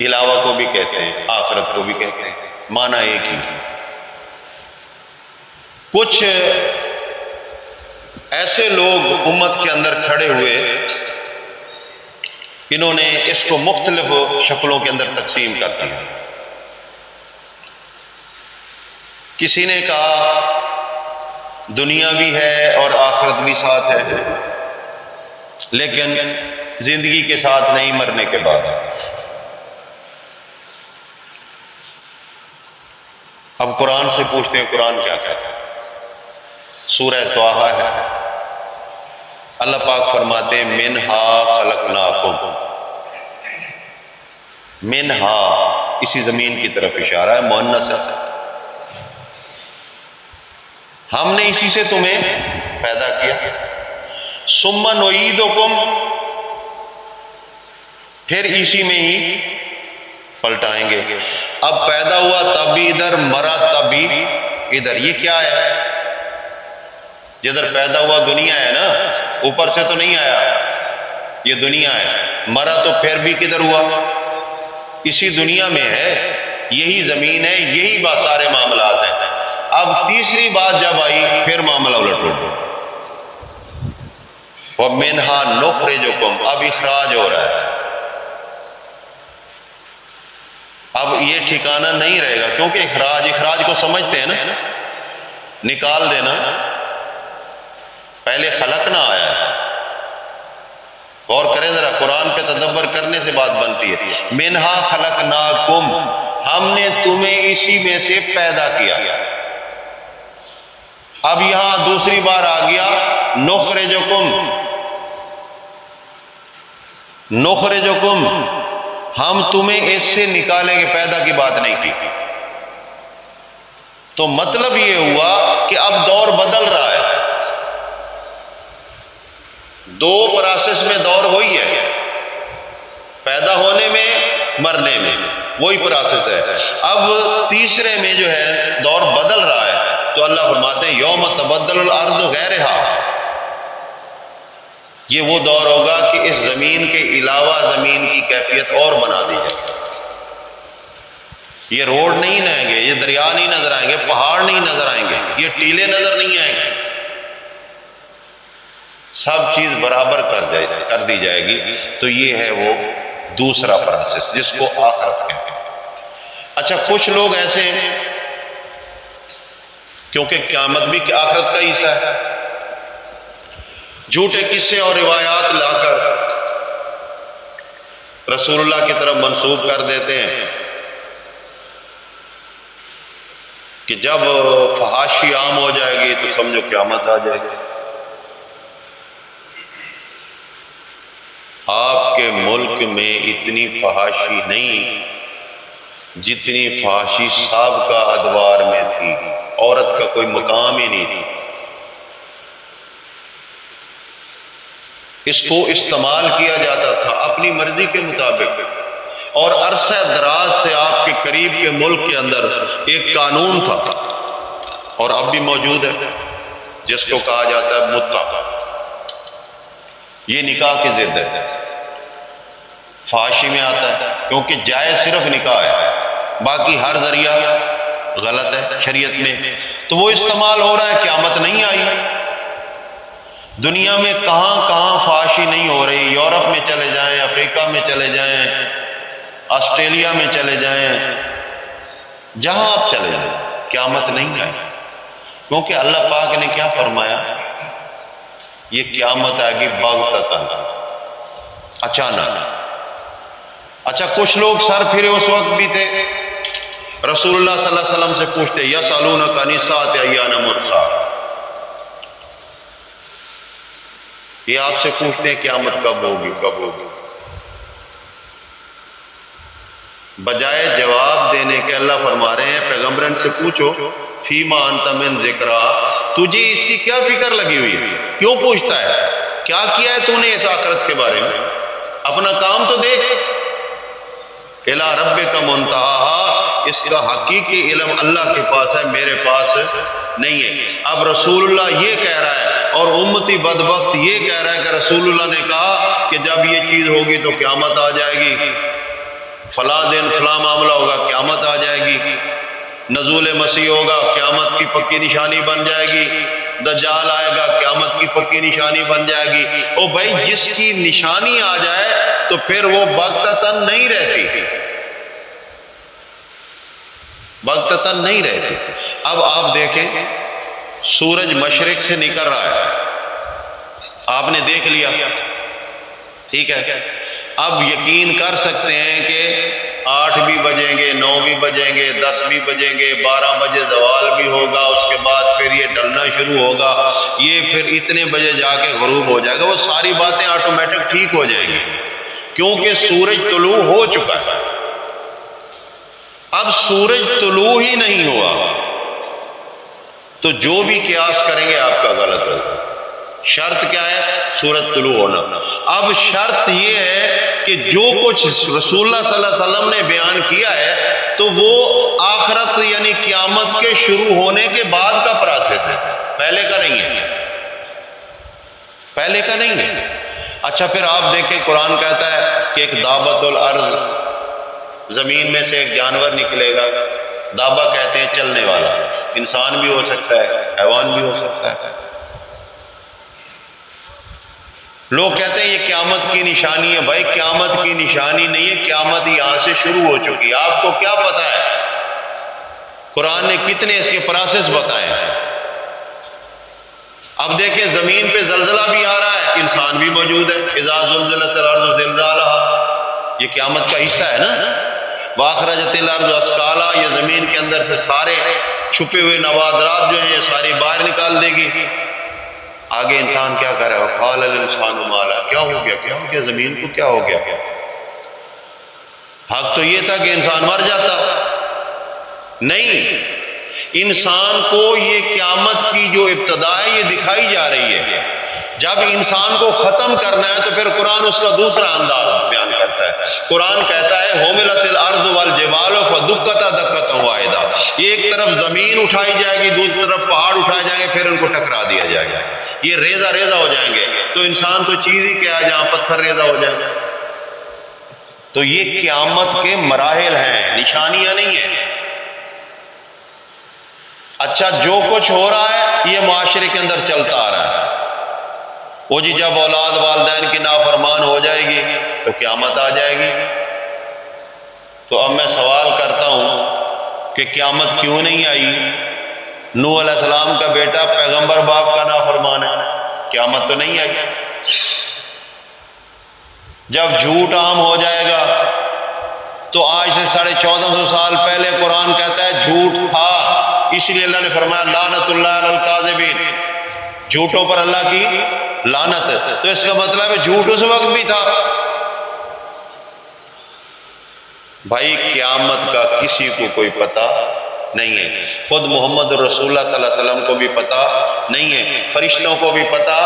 علاوہ کو بھی کہتے ہیں، آخرت کو بھی کہتے ہیں. معنی ایک ہی. کچھ ایسے لوگ امت کے اندر کھڑے ہوئے، انہوں نے اس کو مختلف شکلوں کے اندر تقسیم کر دیا. کسی نے کہا دنیا بھی ہے اور آخرت بھی ساتھ ہے، لیکن زندگی کے ساتھ نہیں، مرنے کے بعد. اب قرآن سے پوچھتے ہیں قرآن کیا کہتا ہے. سورہ طٰہٰ ہے. اللہ پاک فرماتے ہیں منہا خلقناکم. منہا، اسی زمین کی طرف اشارہ ہے، مؤنث ہے. ہم نے اسی سے تمہیں پیدا کیا. ثم نعیدکم، پھر اسی میں ہی پلٹائیں گے. اب پیدا ہوا تب بھی ادھر، مرا تب بھی ادھر. یہ کیا ہے؟ جدھر پیدا ہوا دنیا ہے نا، اوپر سے تو نہیں آیا، یہ دنیا ہے. مرا تو پھر بھی کدھر ہوا؟ اسی دنیا میں ہے. یہی زمین ہے، یہی سارے معاملات ہیں. اب تیسری بات جب آئی پھر معاملہ الٹ گیا. وَمِنْهَا نُخْرِجُكُمْ، اب اخراج ہو رہا ہے. اب یہ ٹھکانہ نہیں رہے گا، کیونکہ اخراج کو سمجھتے ہیں نا، نکال دینا. پہلے خلقنا آیا ہے. غور کریں ذرا، قرآن پہ تدبر کرنے سے بات بنتی ہے. منہا خلقناکم، ہم نے تمہیں اسی میں سے پیدا کیا. اب یہاں دوسری بار آ گیا نخرجکم، ہم تمہیں اس سے نکالیں گے. پیدا کی بات نہیں کی. تو مطلب یہ ہوا کہ اب دور بدل رہا ہے. دو پروسیس میں دور ہوئی ہے، پیدا ہونے میں، مرنے میں. وہی پروسیس ہے۔ اب تیسرے میں جو ہے دور بدل رہا ہے، تو اللہ فرماتے ہیں یوم تبدل الارض غیرہا، یہ وہ دور ہوگا کہ اس زمین کے علاوہ زمین کی کیفیت اور بنا دی جائے۔ یہ روڈ نہیں آئیں گے، یہ دریا نہیں نظر آئیں گے، پہاڑ نہیں نظر آئیں گے، یہ ٹیلے نظر نہیں آئیں گے، سب چیز برابر کر دی جائے گی۔ تو یہ ہے وہ دوسرا پروسیس جس کو آخرت کہتے ہیں۔ اچھا، کچھ لوگ ایسے ہیں، کیونکہ قیامت بھی آخرت کا حصہ ہے، جھوٹے قصے اور روایات لا کر رسول اللہ کی طرف منسوب کر دیتے ہیں کہ جب فحاشی عام ہو جائے گی تو سمجھو قیامت آ جائے گی۔ آپ کے ملک میں اتنی فحاشی نہیں جتنی فحاشی سابقہ ادوار میں تھی، عورت کا کوئی مقام ہی نہیں تھی۔ اس کو استعمال کیا جاتا تھا اپنی مرضی کے مطابق، اور عرصہ دراز سے آپ کے قریب کے ملک کے اندر ایک قانون تھا، اور اب بھی موجود ہے، جس کو کہا جاتا ہے متع۔ یہ نکاح کی ضد ہے، فحاشی میں آتا ہے، کیونکہ جائز صرف نکاح ہے، باقی ہر ذریعہ غلط ہے شریعت میں، تو وہ استعمال ہو رہا ہے۔ قیامت نہیں آئی، دنیا میں کہاں کہاں فحاشی نہیں ہو رہی، یورپ میں چلے جائیں، افریقہ میں چلے جائیں، آسٹریلیا میں چلے جائیں، جہاں آپ چلے جائیں، قیامت نہیں آئی، کیونکہ اللہ پاک نے کیا فرمایا، یہ قیامت آئے گی بغتتاً، اچانک۔ اچھا، کچھ لوگ سر پھرے اس وقت بھی تھے، رسول اللہ صلی اللہ علیہ وسلم سے پوچھتے یسألونک عن الساعۃ ایان مرساها، یہ آپ سے پوچھتے ہیں قیامت کب ہوگی کب ہوگی، بجائے جواب دینے کے اللہ فرما رہے ہیں پیغمبرن سے پوچھو فیما انت من ذکرا، تجھے اس کی کیا فکر لگی ہوئی ہے، کیوں پوچھتا ہے، کیا کیا ہے تو نے اس آخرت کے بارے میں، اپنا کام تو دیکھ۔ الی ربک منتہاہا، اس کا حقیقی علم اللہ کے پاس ہے، میرے پاس نہیں ہے۔ اب رسول اللہ یہ کہہ رہا ہے اور امتی بدبخت یہ کہہ رہا ہے کہ رسول اللہ نے کہا کہ جب یہ چیز ہوگی تو قیامت آ جائے گی، فلاں دن فلاں معاملہ ہوگا، قیامت آ جائے گی، نزول مسیح ہوگا، قیامت کی پکی نشانی بن جائے گی، دجال آئے گا، قیامت کی پکی نشانی بن جائے گی۔ او بھائی، جس کی نشانی آ جائے تو پھر وہ بغتتاً نہیں رہتی، بغتتاً نہیں رہتی۔ اب آپ دیکھیں، سورج مشرق سے نکل رہا ہے، آپ نے دیکھ لیا، ٹھیک ہے، اب یقین کر سکتے ہیں کہ 8 بھی بجیں گے، 9 بھی بجیں گے، 10 بھی بجیں گے، 12 بجے زوال بھی ہوگا، اس کے بعد پھر یہ ڈلنا شروع ہوگا، یہ پھر اتنے بجے جا کے غروب ہو جائے گا، وہ ساری باتیں آٹومیٹک ٹھیک ہو جائیں گی، کیونکہ سورج طلوع ہو چکا ہے۔ اب سورج طلوع ہی نہیں ہوا تو جو بھی قیاس کریں گے آپ کا غلط ہوگا۔ شرط کیا ہے؟ سورج طلوع ہونا۔ اب شرط یہ ہے کہ جو کچھ رسول اللہ صلی اللہ علیہ وسلم نے بیان کیا ہے تو وہ آخرت یعنی قیامت کے شروع ہونے کے بعد کا پروسیس ہے، پہلے کا نہیں ہے، پہلے کا نہیں ہے۔ اچھا، پھر آپ دیکھیں قرآن کہتا ہے کہ ایک دابۃ الارض، زمین میں سے ایک جانور نکلے گا، دابہ کہتے ہیں چلنے والا، انسان بھی ہو سکتا ہے، حیوان بھی ہو سکتا ہے۔ لوگ کہتے ہیں یہ قیامت کی نشانی ہے، بھائی قیامت کی نشانی نہیں ہے، قیامت یہاں سے شروع ہو چکی ہے، آپ کو کیا پتا ہے؟ قرآن نے کتنے اس کے پروسیس بتائے ہیں۔ اب دیکھیں زمین پہ زلزلہ بھی آ رہا ہے، انسان بھی موجود ہے، اذا زلزلت الارض زلزالہا، یہ قیامت کا حصہ ہے نا۔ واخرجت الارض اثقالہا، یہ زمین کے اندر سے سارے چھپے ہوئے نوادرات جو ہیں یہ ساری باہر نکال دے گی۔ آگے انسان کیا کر رہا ہے؟ وقال الانسان ما لہا، کیا ہو گیا، کیا ہو گیا، زمین کو کیا ہو گیا؟ حق تو یہ تھا کہ انسان مر جاتا، نہیں، انسان کو یہ قیامت کی جو ابتدا ہے یہ دکھائی جا رہی ہے۔ جب انسان کو ختم کرنا ہے تو پھر قرآن اس کا دوسرا انداز بیان کرتا ہے. قرآن کہتا ہے حملت الارض والجبال فدکتا دکتا واحدہ، یہ ایک طرف زمین اٹھائی جائے گی، دوسری طرف پہاڑ اٹھائے جائیں گے، پھر ان کو ٹکرا دیا جائے گا، یہ ریزہ ریزہ ہو جائیں گے. تو انسان تو چیز ہی کیا ہے جہاں پتھر ریزہ ہو جائے گا. تو یہ قیامت کے مراحل ہیں، نشانیاں نہیں ہیں. اچھا جو کچھ ہو رہا ہے یہ معاشرے کے اندر چلتا آ رہا ہے. وہ جی جب اولاد والدین کی نافرمان ہو جائے گی تو قیامت آ جائے گی. تو اب میں سوال کرتا ہوں کہ قیامت کیوں نہیں آئی؟ نوح علیہ السلام کا بیٹا پیغمبر باپ کا نافرمان ہے، قیامت تو نہیں آئی. جب جھوٹ عام ہو جائے گا تو آج سے 1450 سال پہلے قرآن کہتا ہے جھوٹ تھا، اس لیے اللہ نے فرمایا لعنت اللہ علی الکاذبین، جھوٹوں پر اللہ کی لعنت ہے. تو اس کا مطلب ہے جھوٹ اس وقت بھی تھا. بھائی قیامت کا کسی کو کوئی پتہ نہیں ہے، خود محمد رسول اللہ صلی اللہ علیہ وسلم کو بھی پتہ نہیں ہے، فرشتوں کو بھی پتہ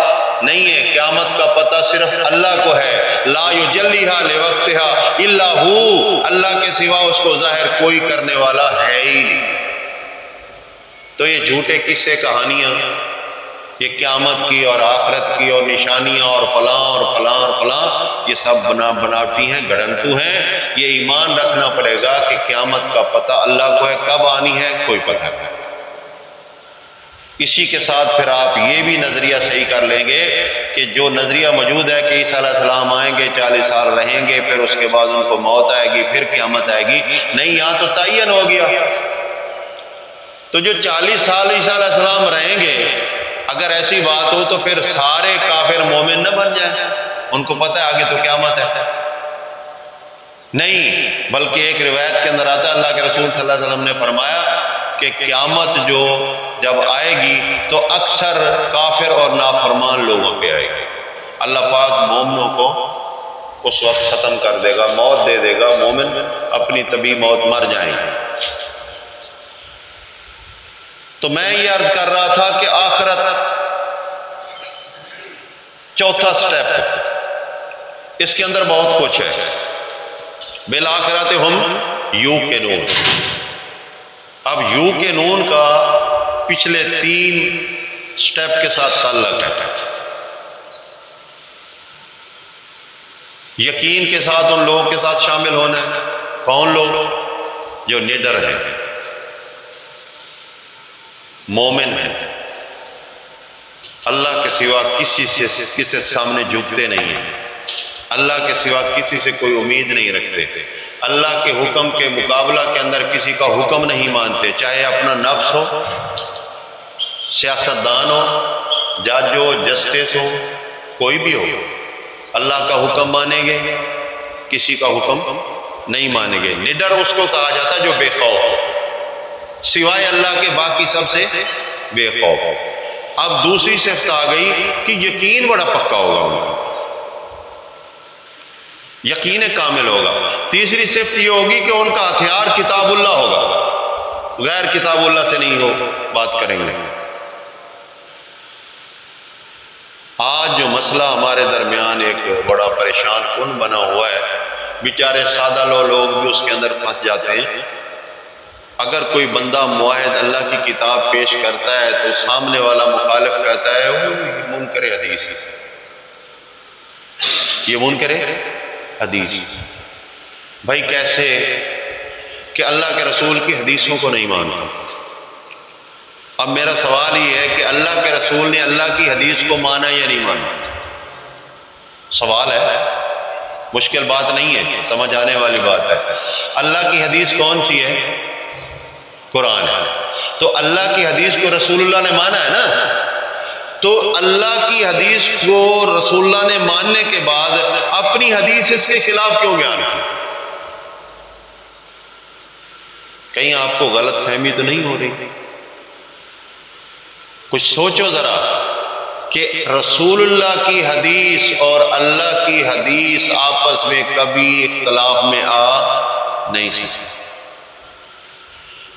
نہیں ہے. قیامت کا پتہ صرف اللہ کو ہے. لا یجلیھا لوقتھا الا ہو، اللہ کے سوا اس کو ظاہر کوئی کرنے والا ہے ہی نہیں. تو یہ جھوٹے قصے کہانیاں، یہ قیامت کی اور آخرت کی اور نشانیاں اور فلاں اور فلاں اور فلاں، یہ سب بناوٹی ہیں، گڑنتو ہیں. یہ ایمان رکھنا پڑے گا کہ قیامت کا پتہ اللہ کو ہے، کب آنی ہے کوئی پتہ نہیں. اسی کے ساتھ پھر آپ یہ بھی نظریہ صحیح کر لیں گے کہ جو نظریہ موجود ہے کہ عیسیٰ علیہ السلام آئیں گے، 40 سال رہیں گے، پھر اس کے بعد ان کو موت آئے گی، پھر قیامت آئے گی، نہیں، یہاں تو تعین ہو گیا. تو جو 40 سال عیسیٰ علیہ السلام رہیں گے، اگر ایسی بات ہو تو پھر سارے کافر مومن نہ بن جائیں، ان کو پتہ ہے آگے تو قیامت ہے. نہیں، بلکہ ایک روایت کے اندر آتا ہے اللہ کے رسول صلی اللہ علیہ وسلم نے فرمایا کہ قیامت جو جب آئے گی تو اکثر کافر اور نافرمان لوگوں پہ آئے گی. اللہ پاک مومنوں کو اس وقت ختم کر دے گا، موت دے دے گا، مومن اپنی طبیعی موت مر جائیں گے. تو میں یہ عرض کر رہا تھا کہ آخرت چوتھا سٹیپ ہے، اس کے اندر بہت کچھ ہے. بالآخرت ہم یوقنون. اب یوقنون کا پچھلے 3 سٹیپ کے ساتھ تعلق ہے. یقین کے ساتھ ان لوگوں کے ساتھ شامل ہونا ہے. کون لوگ؟ جو نڈر ہیں، مومن ہیں، اللہ کے سوا کسی سے سامنے جھکتے نہیں ہیں، اللہ کے سوا کسی سے کوئی امید نہیں رکھتے، اللہ کے حکم کے مقابلہ کے اندر کسی کا حکم نہیں مانتے، چاہے اپنا نفس ہو، سیاستدان ہو، جج ہو، جسٹس ہو، کوئی بھی ہو. اللہ کا حکم مانیں گے، کسی کا حکم نہیں مانیں گے. نڈر اس کو کہا جاتا ہے جو بے خوف ہو، سوائے اللہ کے باقی سب سے بے خوف. اب دوسری صفت آ گئی کہ یقین بڑا پکا ہوگا، ان کا یقین کامل ہوگا. تیسری صفت یہ ہوگی کہ ان کا ہتھیار کتاب اللہ ہوگا، غیر کتاب اللہ سے نہیں ہو بات کریں گے. آج جو مسئلہ ہمارے درمیان ایک بڑا پریشان کن بنا ہوا ہے، بیچارے سادہ لوگ بھی اس کے اندر پھنس جاتے ہیں. اگر کوئی بندہ معاہد اللہ کی کتاب پیش کرتا ہے تو سامنے والا مخالف کہتا ہے یہ منکر حدیث، یہ منکر حدیث. بھائی کیسے کہ اللہ کے رسول کی حدیثوں کو نہیں مانتا؟ اب میرا سوال یہ ہے کہ اللہ کے رسول نے اللہ کی حدیث کو مانا یا نہیں مانا؟ سوال ہے، مشکل بات نہیں ہے، سمجھ آنے والی بات ہے. اللہ کی حدیث کون سی ہے؟ قرآن ہے. تو اللہ کی حدیث کو رسول اللہ نے مانا ہے نا. تو اللہ کی حدیث کو رسول اللہ نے ماننے کے بعد اپنی حدیث اس کے خلاف کیوں بیان کی؟ کہیں آپ کو غلط فہمی تو نہیں ہو رہی؟ کچھ سوچو ذرا کہ رسول اللہ کی حدیث اور اللہ کی حدیث آپس میں کبھی اختلاف میں آ نہیں سکتے.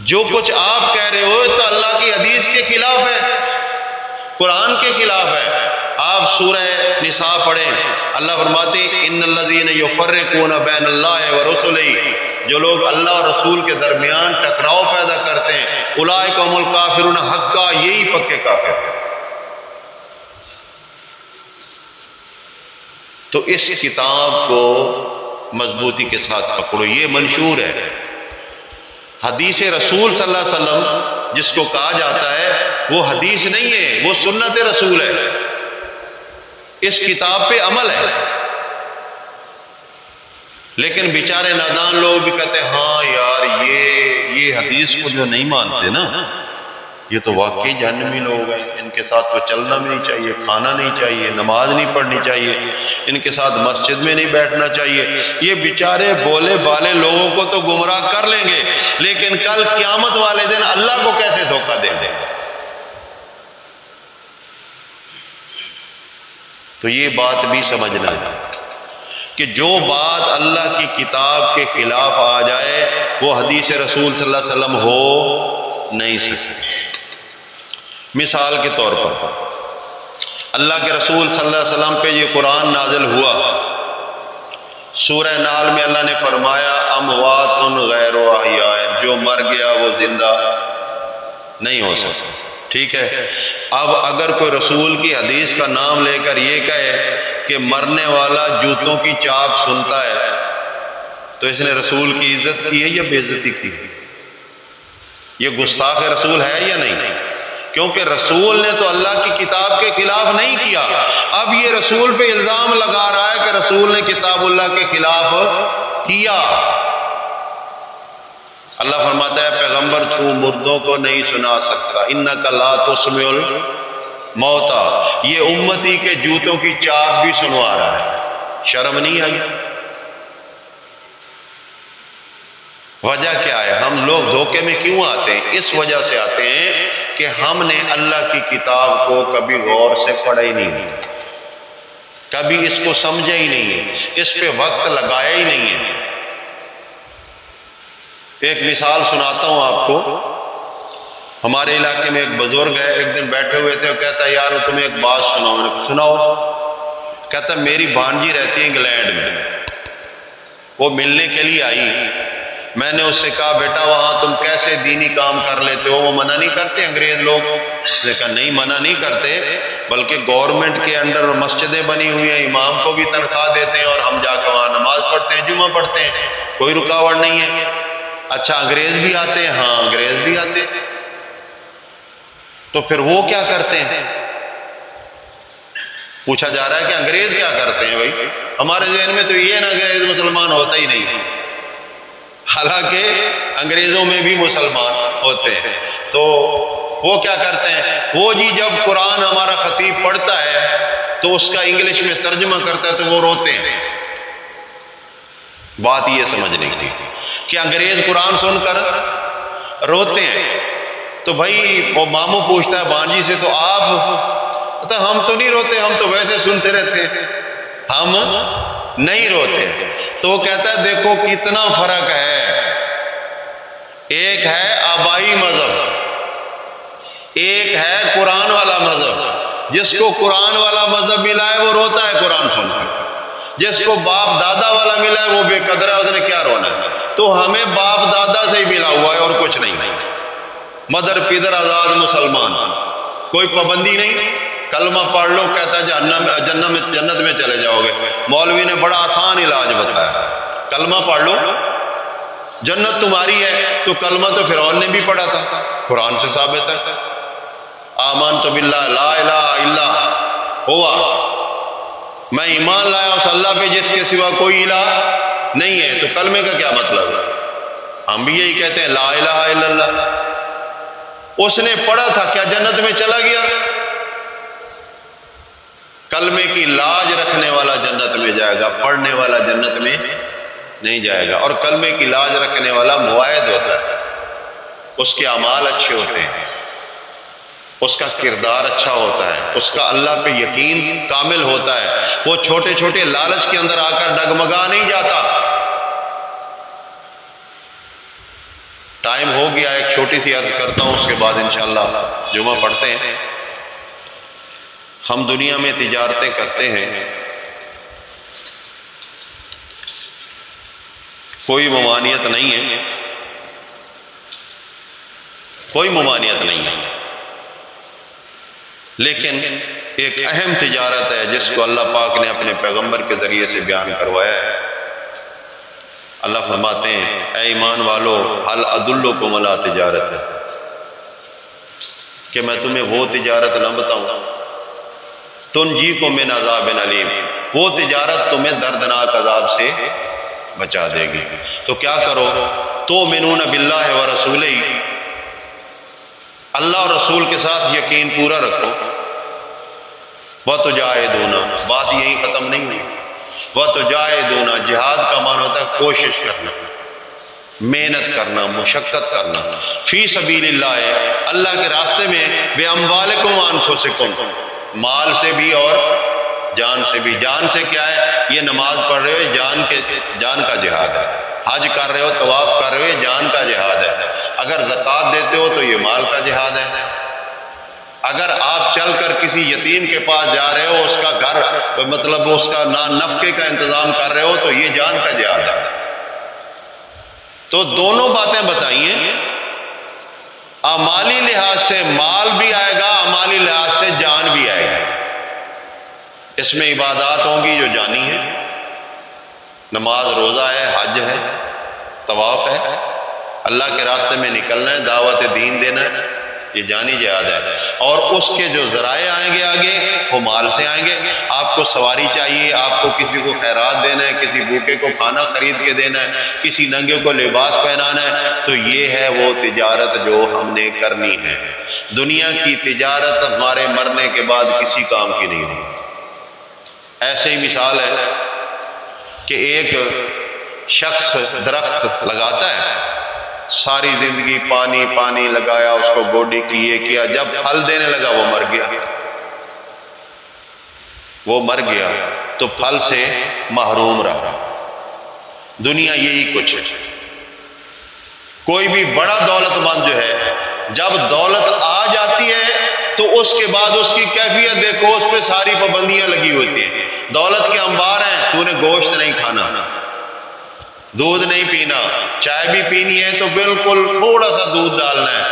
جو کچھ آپ کہہ رہے ہو تو اللہ کی حدیث کے خلاف ہے. قرآن کے خلاف ہے۔ آپ سورہ نساء پڑھیں، اللہ فرماتے ہیں ان الذین یفرقون بین اللہ ورسلہ، جو لوگ اللہ اور رسول کے درمیان ٹکراؤ پیدا کرتے ہیں، اولئک هم الکافرون حقا، یہی پکے کافر ہیں۔ تو اس کتاب کو مضبوطی کے ساتھ پکڑو، یہ منشور ہے۔ حدیث رسول صلی اللہ علیہ وسلم جس کو کہا جاتا ہے وہ حدیث نہیں ہے، وہ سنت رسول ہے، اس کتاب پہ عمل ہے۔ لیکن بیچارے نادان لوگ بھی کہتے ہیں ہاں یار یہ حدیث کو جو نہیں مانتے نا، یہ تو واقعی جہنمی لوگ ہیں، ان کے ساتھ تو چلنا بھی نہیں چاہیے، کھانا نہیں چاہیے، نماز نہیں پڑھنی چاہیے، ان کے ساتھ مسجد میں نہیں بیٹھنا چاہیے۔ یہ بیچارے بولے بالے لوگوں کو تو گمراہ کر لیں گے، لیکن کل قیامت والے دن اللہ کو کیسے دھوکہ دے دیں گے؟ تو یہ بات بھی سمجھنا ہے کہ جو بات اللہ کی کتاب کے خلاف آ جائے وہ حدیث رسول صلی اللہ علیہ وسلم ہو نہیں سکتی۔ مثال کے طور پر اللہ کے رسول صلی اللہ علیہ وسلم پہ یہ قرآن نازل ہوا، سورہ نحل میں اللہ نے فرمایا اموات غیر احیاء، جو مر گیا وہ زندہ نہیں ہو سکتا، ٹھیک ہے۔ اب اگر کوئی رسول کی حدیث کا نام لے کر یہ کہے کہ مرنے والا جوتوں کی چاپ سنتا ہے، تو اس نے رسول کی عزت کی ہے یا بے عزتی کی؟ یہ گستاخ رسول ہے یا نہیں؟ کیونکہ رسول نے تو اللہ کی کتاب کے خلاف نہیں کیا، اب یہ رسول پہ الزام لگا رہا ہے کہ رسول نے کتاب اللہ کے خلاف کیا۔ اللہ فرماتا ہے پیغمبر تو مردوں کو نہیں سنا سکتا، انک لا تسمع الموتى، یہ امتی کے جوتوں کی چاپ بھی سنوا رہا ہے، شرم نہیں آئی؟ وجہ کیا ہے؟ ہم لوگ دھوکے میں کیوں آتے ہیں؟ اس وجہ سے آتے ہیں کہ ہم نے اللہ کی کتاب کو کبھی غور سے پڑھا ہی نہیں، کبھی اس کو سمجھا ہی نہیں ہے، اس پہ وقت لگایا ہی نہیں ہے۔ ایک مثال سناتا ہوں آپ کو۔ ہمارے علاقے میں ایک بزرگ ہے، ایک دن بیٹھے ہوئے تھے، وہ کہتا ہے یار تمہیں ایک بات سناؤ۔ میں نے کہا سناؤ۔ کہتا ہے میری بھانجی رہتی ہے انگلینڈ میں، وہ ملنے کے لیے آئی، میں نے اس سے کہا بیٹا وہاں تم کیسے دینی کام کر لیتے ہو؟ وہ منع نہیں کرتے انگریز لوگ؟ اس نے کہا نہیں منع نہیں کرتے، بلکہ گورنمنٹ کے انڈر مسجدیں بنی ہوئی ہیں، امام کو بھی تنخواہ دیتے ہیں اور ہم جا کے وہاں نماز پڑھتے ہیں، جمعہ پڑھتے ہیں، کوئی رکاوٹ نہیں ہے۔ اچھا انگریز بھی آتے ہیں؟ ہاں انگریز بھی آتے ہیں۔ تو پھر وہ کیا کرتے ہیں؟ پوچھا جا رہا ہے کہ انگریز کیا کرتے ہیں؟ بھائی ہمارے ذہن میں تو یہ نا انگریز مسلمان ہوتا ہی نہیں، حالانکہ انگریزوں میں بھی مسلمان ہوتے ہیں۔ تو وہ کیا کرتے ہیں؟ وہ جی جب قرآن ہمارا خطیب پڑھتا ہے تو اس کا انگلش میں ترجمہ کرتا ہے تو وہ روتے ہیں۔ بات یہ سمجھنے کی کہ انگریز قرآن سن کر روتے ہیں، تو بھائی وہ ماموں پوچھتا ہے بانجی سے تو آپ تو ہم تو نہیں روتے، ہم تو ویسے سنتے رہتے ہیں، ہم نہیں روتے۔ تو وہ کہتا ہے دیکھو کتنا فرق ہے، ایک ہے آبائی مذہب، ایک ہے قرآن والا مذہب۔ جس کو قرآن والا مذہب ملا ہے وہ روتا ہے قرآن سن کر، جس کو باپ دادا والا ملا ہے وہ بے قدر ہے، اس نے کیا رونا ہے؟ تو ہمیں باپ دادا سے ہی ملا ہوا ہے اور کچھ نہیں، مدر پیدر آزاد مسلمان، کوئی پابندی نہیں، کلمہ پڑھ لو کہتا ہے جنت میں چلے جاؤ گے۔ مولوی نے بڑا آسان علاج بتایا، کلمہ پڑھ لو جنت تمہاری ہے۔ تو کلمہ تو فرعون نے بھی پڑھا تھا، قرآن سے ثابت ہے، آمنت باللہ لا الہ الا ہوا، میں ایمان لایا اس اللہ پہ جس کے سوا کوئی الہ نہیں ہے۔ تو کلمے کا کیا مطلب ہے؟ ہم بھی یہی کہتے ہیں لا الہ الا اللہ۔ اس نے پڑھا تھا، کیا جنت میں چلا گیا؟ کلمے کی لاج رکھنے والا جنت میں جائے گا، پڑھنے والا جنت میں نہیں جائے گا۔ اور کلمے کی لاج رکھنے والا مواعد ہوتا ہے، اس کے اعمال اچھے ہوتے ہیں، اس کا کردار اچھا ہوتا ہے، اس کا اللہ پہ یقین کامل ہوتا ہے، وہ چھوٹے چھوٹے لالچ کے اندر آ کر ڈگمگا نہیں جاتا۔ ٹائم ہو گیا، ایک چھوٹی سی عرض کرتا ہوں، اس کے بعد انشاءاللہ جمعہ پڑھتے ہیں۔ ہم دنیا میں تجارتیں کرتے ہیں، کوئی ممانعت نہیں ہے، کوئی ممانعت نہیں ہے، لیکن ایک اہم تجارت ہے جس کو اللہ پاک نے اپنے پیغمبر کے ذریعے سے بیان کروایا ہے۔ اللہ فرماتے ہیں اے ایمان والو هل ادلکم علی تجارت، کہ میں تمہیں وہ تجارت نہ بتاؤں تنجیکم من عذاب علیم، وہ تجارت تمہیں دردناک عذاب سے بچا دے گی۔ تو کیا کرو، تؤمنون باللہ ورسولہ، اللہ اور رسول کے ساتھ یقین پورا رکھو، وتجاہدون، بات یہی ختم نہیں ہوئی، وتجاہدون، جہاد کا معنی ہوتا ہے کوشش کرنا، محنت کرنا، مشقت کرنا، فی سبیل اللہ، اللہ کے راستے میں، باموالکم وانفسکم، مال سے بھی اور جان سے بھی۔ جان سے کیا ہے، یہ نماز پڑھ رہے ہو، جان کا جہاد ہے، حج کر رہے ہو، طواف کر رہے ہو، جان کا جہاد ہے، اگر زکوٰۃ دیتے ہو تو یہ مال کا جہاد ہے، اگر آپ چل کر کسی یتیم کے پاس جا رہے ہو، اس کا گھر مطلب اس کا نفقے کا انتظام کر رہے ہو، تو یہ جان کا جہاد ہے۔ تو دونوں باتیں بتائیے، اعمالی لحاظ سے مال بھی آئے گا، اعمالی لحاظ سے جان بھی آئے گی۔ اس میں عبادات ہوں گی جو جانی ہے، نماز، روزہ ہے، حج ہے، طواف ہے، اللہ کے راستے میں نکلنا ہے، دعوت دین دینا ہے، یہ جانی جہاد ہے۔ اور اس کے جو ذرائع آئیں گے آگے، وہ مال سے آئیں گے۔ آپ کو سواری چاہیے، آپ کو کسی کو خیرات دینا ہے، کسی بھوکے کو کھانا خرید کے دینا ہے، کسی ننگے کو لباس پہنانا ہے، تو یہ ہے وہ تجارت جو ہم نے کرنی ہے۔ دنیا کی تجارت ہمارے مرنے کے بعد کسی کام کی نہیں ہوگی۔ ایسے ہی مثال ہے کہ ایک شخص درخت لگاتا ہے، ساری زندگی پانی لگایا، اس کو گوڈی کی، یہ کیا، جب پھل دینے لگا وہ مر گیا تو پھل سے محروم رہا۔ دنیا یہی کچھ ہے۔ کوئی بھی بڑا دولت مند جو ہے، جب دولت آ جاتی ہے تو اس کے بعد اس کی کیفیت دیکھو، اس پہ ساری پابندیاں لگی ہوتی ہیں۔ دولت کے انبار ہیں، تو نے گوشت نہیں کھانا، دودھ نہیں پینا، چائے بھی پینی ہے تو بالکل تھوڑا سا دودھ ڈالنا ہے،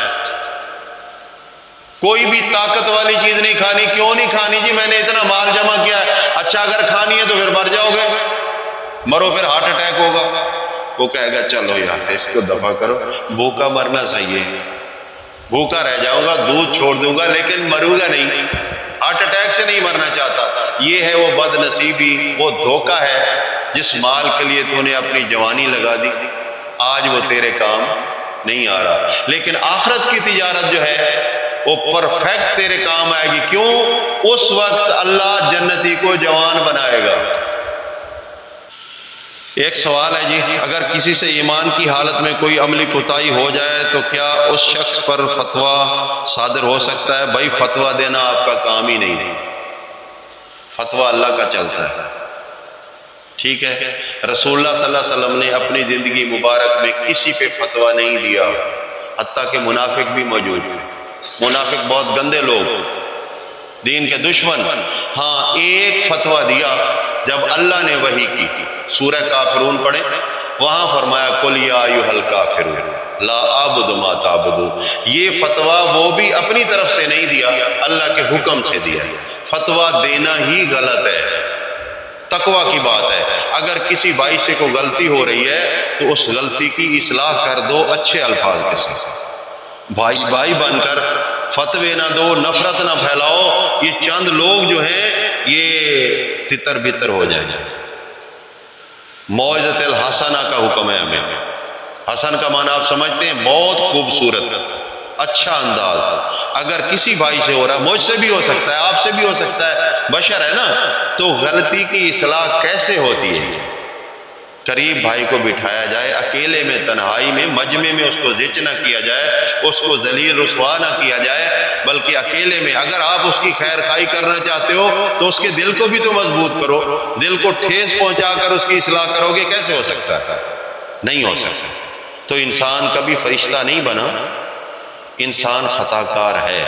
کوئی بھی طاقت والی چیز نہیں کھانی۔ کیوں نہیں کھانی جی؟ میں نے اتنا مال جمع کیا ہے۔ اچھا اگر کھانی ہے تو پھر مر جاؤ گے، مرو پھر ہارٹ اٹیک ہوگا۔ وہ کہے گا چلو یار اس کو دفع کرو، بھوکا مرنا صحیح ہے، بھوکا رہ جاؤں گا، دودھ چھوڑ دوں گا لیکن مروں گا نہیں، ہارٹ اٹیک سے نہیں مرنا چاہتا۔ یہ ہے وہ بد نصیبی، وہ دھوکہ ہے جس مال کے لیے تو نے اپنی جوانی لگا دی، آج وہ تیرے کام نہیں آ رہا۔ لیکن آخرت کی تجارت جو ہے وہ پرفیکٹ تیرے کام آئے گی۔ کیوں؟ اس وقت اللہ جنتی کو جوان بنائے گا۔ ایک سوال ہے جی، اگر کسی سے ایمان کی حالت میں کوئی عملی کوتاہی ہو جائے تو کیا اس شخص پر فتویٰ صادر ہو سکتا ہے؟ بھائی فتویٰ دینا آپ کا کام ہی نہیں ہے، فتویٰ اللہ کا چلتا ہے، ٹھیک ہے؟ رسول اللہ صلی اللہ علیہ وسلم نے اپنی زندگی مبارک میں کسی پہ فتویٰ نہیں دیا، حتیٰ کہ منافق بھی موجود تھے۔ منافق بہت گندے لوگ، دین کے دشمن۔ ہاں ایک فتویٰ دیا جب اللہ نے وحی کی، سورہ کافرون پڑھے، وہاں فرمایا قل یا ایھا الکافرون لا اعبد ما تعبدون۔ یہ فتویٰ وہ بھی اپنی طرف سے نہیں دیا، اللہ کے حکم سے دیا۔ فتویٰ دینا ہی غلط ہے، تقویٰ کی بات ہے۔ اگر کسی بھائی سے کوئی غلطی ہو رہی ہے تو اس غلطی کی اصلاح کر دو اچھے الفاظ کے ساتھ، بھائی بن کر فتوے نہ دو، نفرت نہ پھیلاؤ۔ یہ چند لوگ جو ہیں یہ تتر بتر ہو جائیں گے۔ موعظۃ الحسنہ کا حکم ہے ہمیں۔ حسن کا معنی آپ سمجھتے ہیں، بہت خوبصورت، اچھا انداز۔ اگر کسی بھائی سے ہو رہا ہے، مجھ سے بھی ہو سکتا ہے، آپ سے بھی ہو سکتا ہے، بشر ہے نا، تو غلطی کی اصلاح کیسے ہوتی ہے؟ قریب بھائی کو بٹھایا جائے، اکیلے میں، تنہائی میں، مجمع میں اس کو ذچ نہ کیا جائے، اس کو ذلیل رسوا نہ کیا جائے، بلکہ اکیلے میں اگر آپ اس کی خیر خواہی کرنا چاہتے ہو تو اس کے دل کو بھی تو مضبوط کرو۔ دل کو ٹھیس پہنچا کر اس کی اصلاح کرو گے، کیسے ہو سکتا ہے؟ نہیں ہو سکتا۔ تو انسان کبھی فرشتہ نہیں بنا، انسان خطا کار ہے،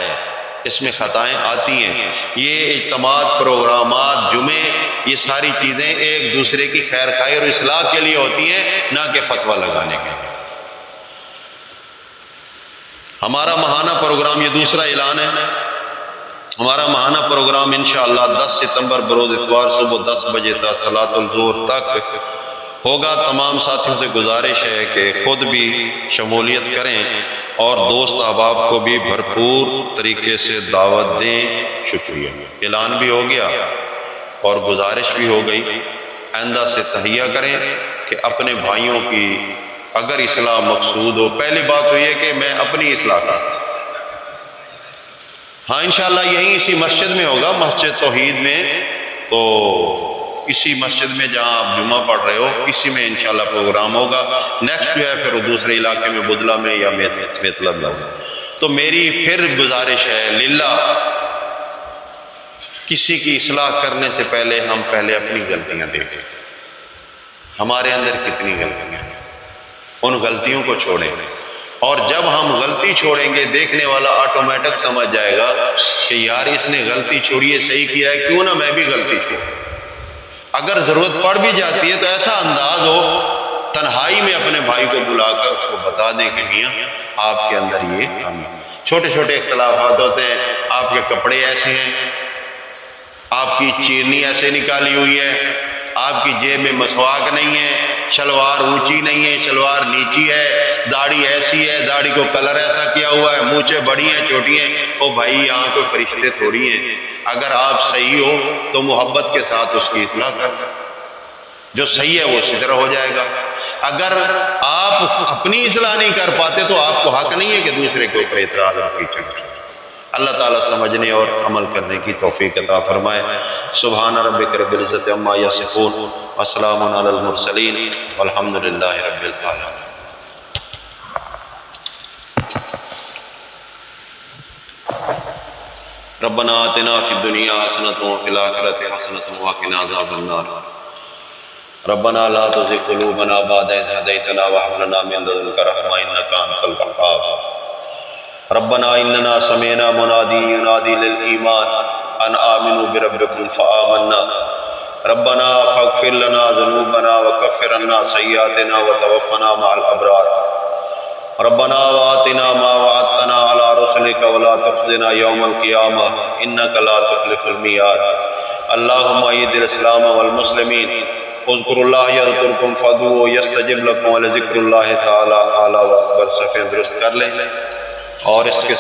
اس میں خطائیں آتی ہیں۔ یہ اجتماعات، پروگرامات، جمعے، یہ ساری چیزیں ایک دوسرے کی خیر خواہی اور اصلاح کے لیے ہوتی ہیں، نہ کہ فتویٰ لگانے کے لیے۔ ہمارا ماہانہ پروگرام، یہ دوسرا اعلان ہے، ہمارا ماہانہ پروگرام انشاءاللہ 10 ستمبر بروز اتوار صبح 10 بجے تا صلاۃ الظہر تک ہوگا۔ تمام ساتھیوں سے گزارش ہے کہ خود بھی شمولیت کریں اور دوست احباب کو بھی بھرپور طریقے سے دعوت دیں۔ شکریہ۔ اعلان بھی ہو گیا اور گزارش بھی ہو گئی، آئندہ سے تہیہ کریں کہ اپنے بھائیوں کی اگر اصلاح مقصود ہو، پہلی بات تو یہ کہ میں اپنی اصلاح کروں۔ ہاں انشاءاللہ یہیں اسی مسجد میں ہوگا، مسجد توحید میں، تو اسی مسجد میں جہاں آپ جمعہ پڑھ رہے ہو اسی میں انشاءاللہ پروگرام ہوگا۔ نیکسٹ جو ہے پھر دوسرے علاقے میں بدلہ میں یا میتلب میں ہوگا۔ تو میری پھر گزارش ہے للہ، کسی کی اصلاح کرنے سے پہلے ہم پہلے اپنی غلطیاں دیکھیں، ہمارے اندر کتنی غلطیاں ہیں، ان غلطیوں کو چھوڑیں، اور جب ہم غلطی چھوڑیں گے دیکھنے والا آٹومیٹک سمجھ جائے گا کہ یار اس نے غلطی چھوڑی ہے، صحیح کیا ہے، کیوں نہ میں بھی غلطی چھوڑوں۔ اگر ضرورت پڑ بھی جاتی ہے تو ایسا انداز ہو، تنہائی میں اپنے بھائی کو بلا کر اس کو بتا دیں کہ میاں آپ کے اندر یہ کمی، چھوٹے چھوٹے اختلافات ہوتے ہیں، آپ کے کپڑے ایسے ہیں، آپ کی چیرنی ایسے نکالی ہوئی ہے، آپ کی جیب میں مسواک نہیں ہے، شلوار اونچی نہیں ہے، شلوار نیچی ہے، داڑھی ایسی ہے، داڑھی کو کلر ایسا کیا ہوا ہے، مونچھیں بڑی ہیں چھوٹی ہیں۔ او بھائی یہاں کوئی فرشتے تھوڑی ہیں، اگر آپ صحیح ہو تو محبت کے ساتھ اس کی اصلاح کر دیں، جو صحیح ہے وہ ستر ہو جائے گا۔ اگر آپ اپنی اصلاح نہیں کر پاتے تو آپ کو حق نہیں ہے کہ دوسرے کے اوپر اعتراض اور کیچڑ کریں۔ اللہ تعالیٰ سمجھنے اور عمل کرنے کی توفیق عطا فرمائے۔ سبحان ربک رب العزت عما یصفون وسلام علی المرسلین والحمد للہ رب العالمین۔ ربنا آتنا فی الدنیا حسنۃ وفی الآخرۃ حسنۃ وقنا عذاب النار۔ ربنا لا تزغ قلوبنا بعد إذ هديتنا وهب لنا من لدنك رحمة إنك أنت الوهاب۔ ربنا إننا سمعنا منادي ينادي للإيمان أن آمنوا بربكم فآمنا۔ ربنا فاغفر لنا ذنوبنا وكفر عنا سيئاتنا وتوفنا مع الأبرار۔ ربنا وآتنا ما وعدتنا على رسلك ولا تخزنا يوم القيامة إنك لا تخلف الميعاد۔ اللهم أيد الإسلام والمسلمين، اذكروا الله يذكركم فادعوه يستجب لكم ولذكر الله تعالی اعلیٰ و اکبر۔ صفحے درست کر لیں اور اس کے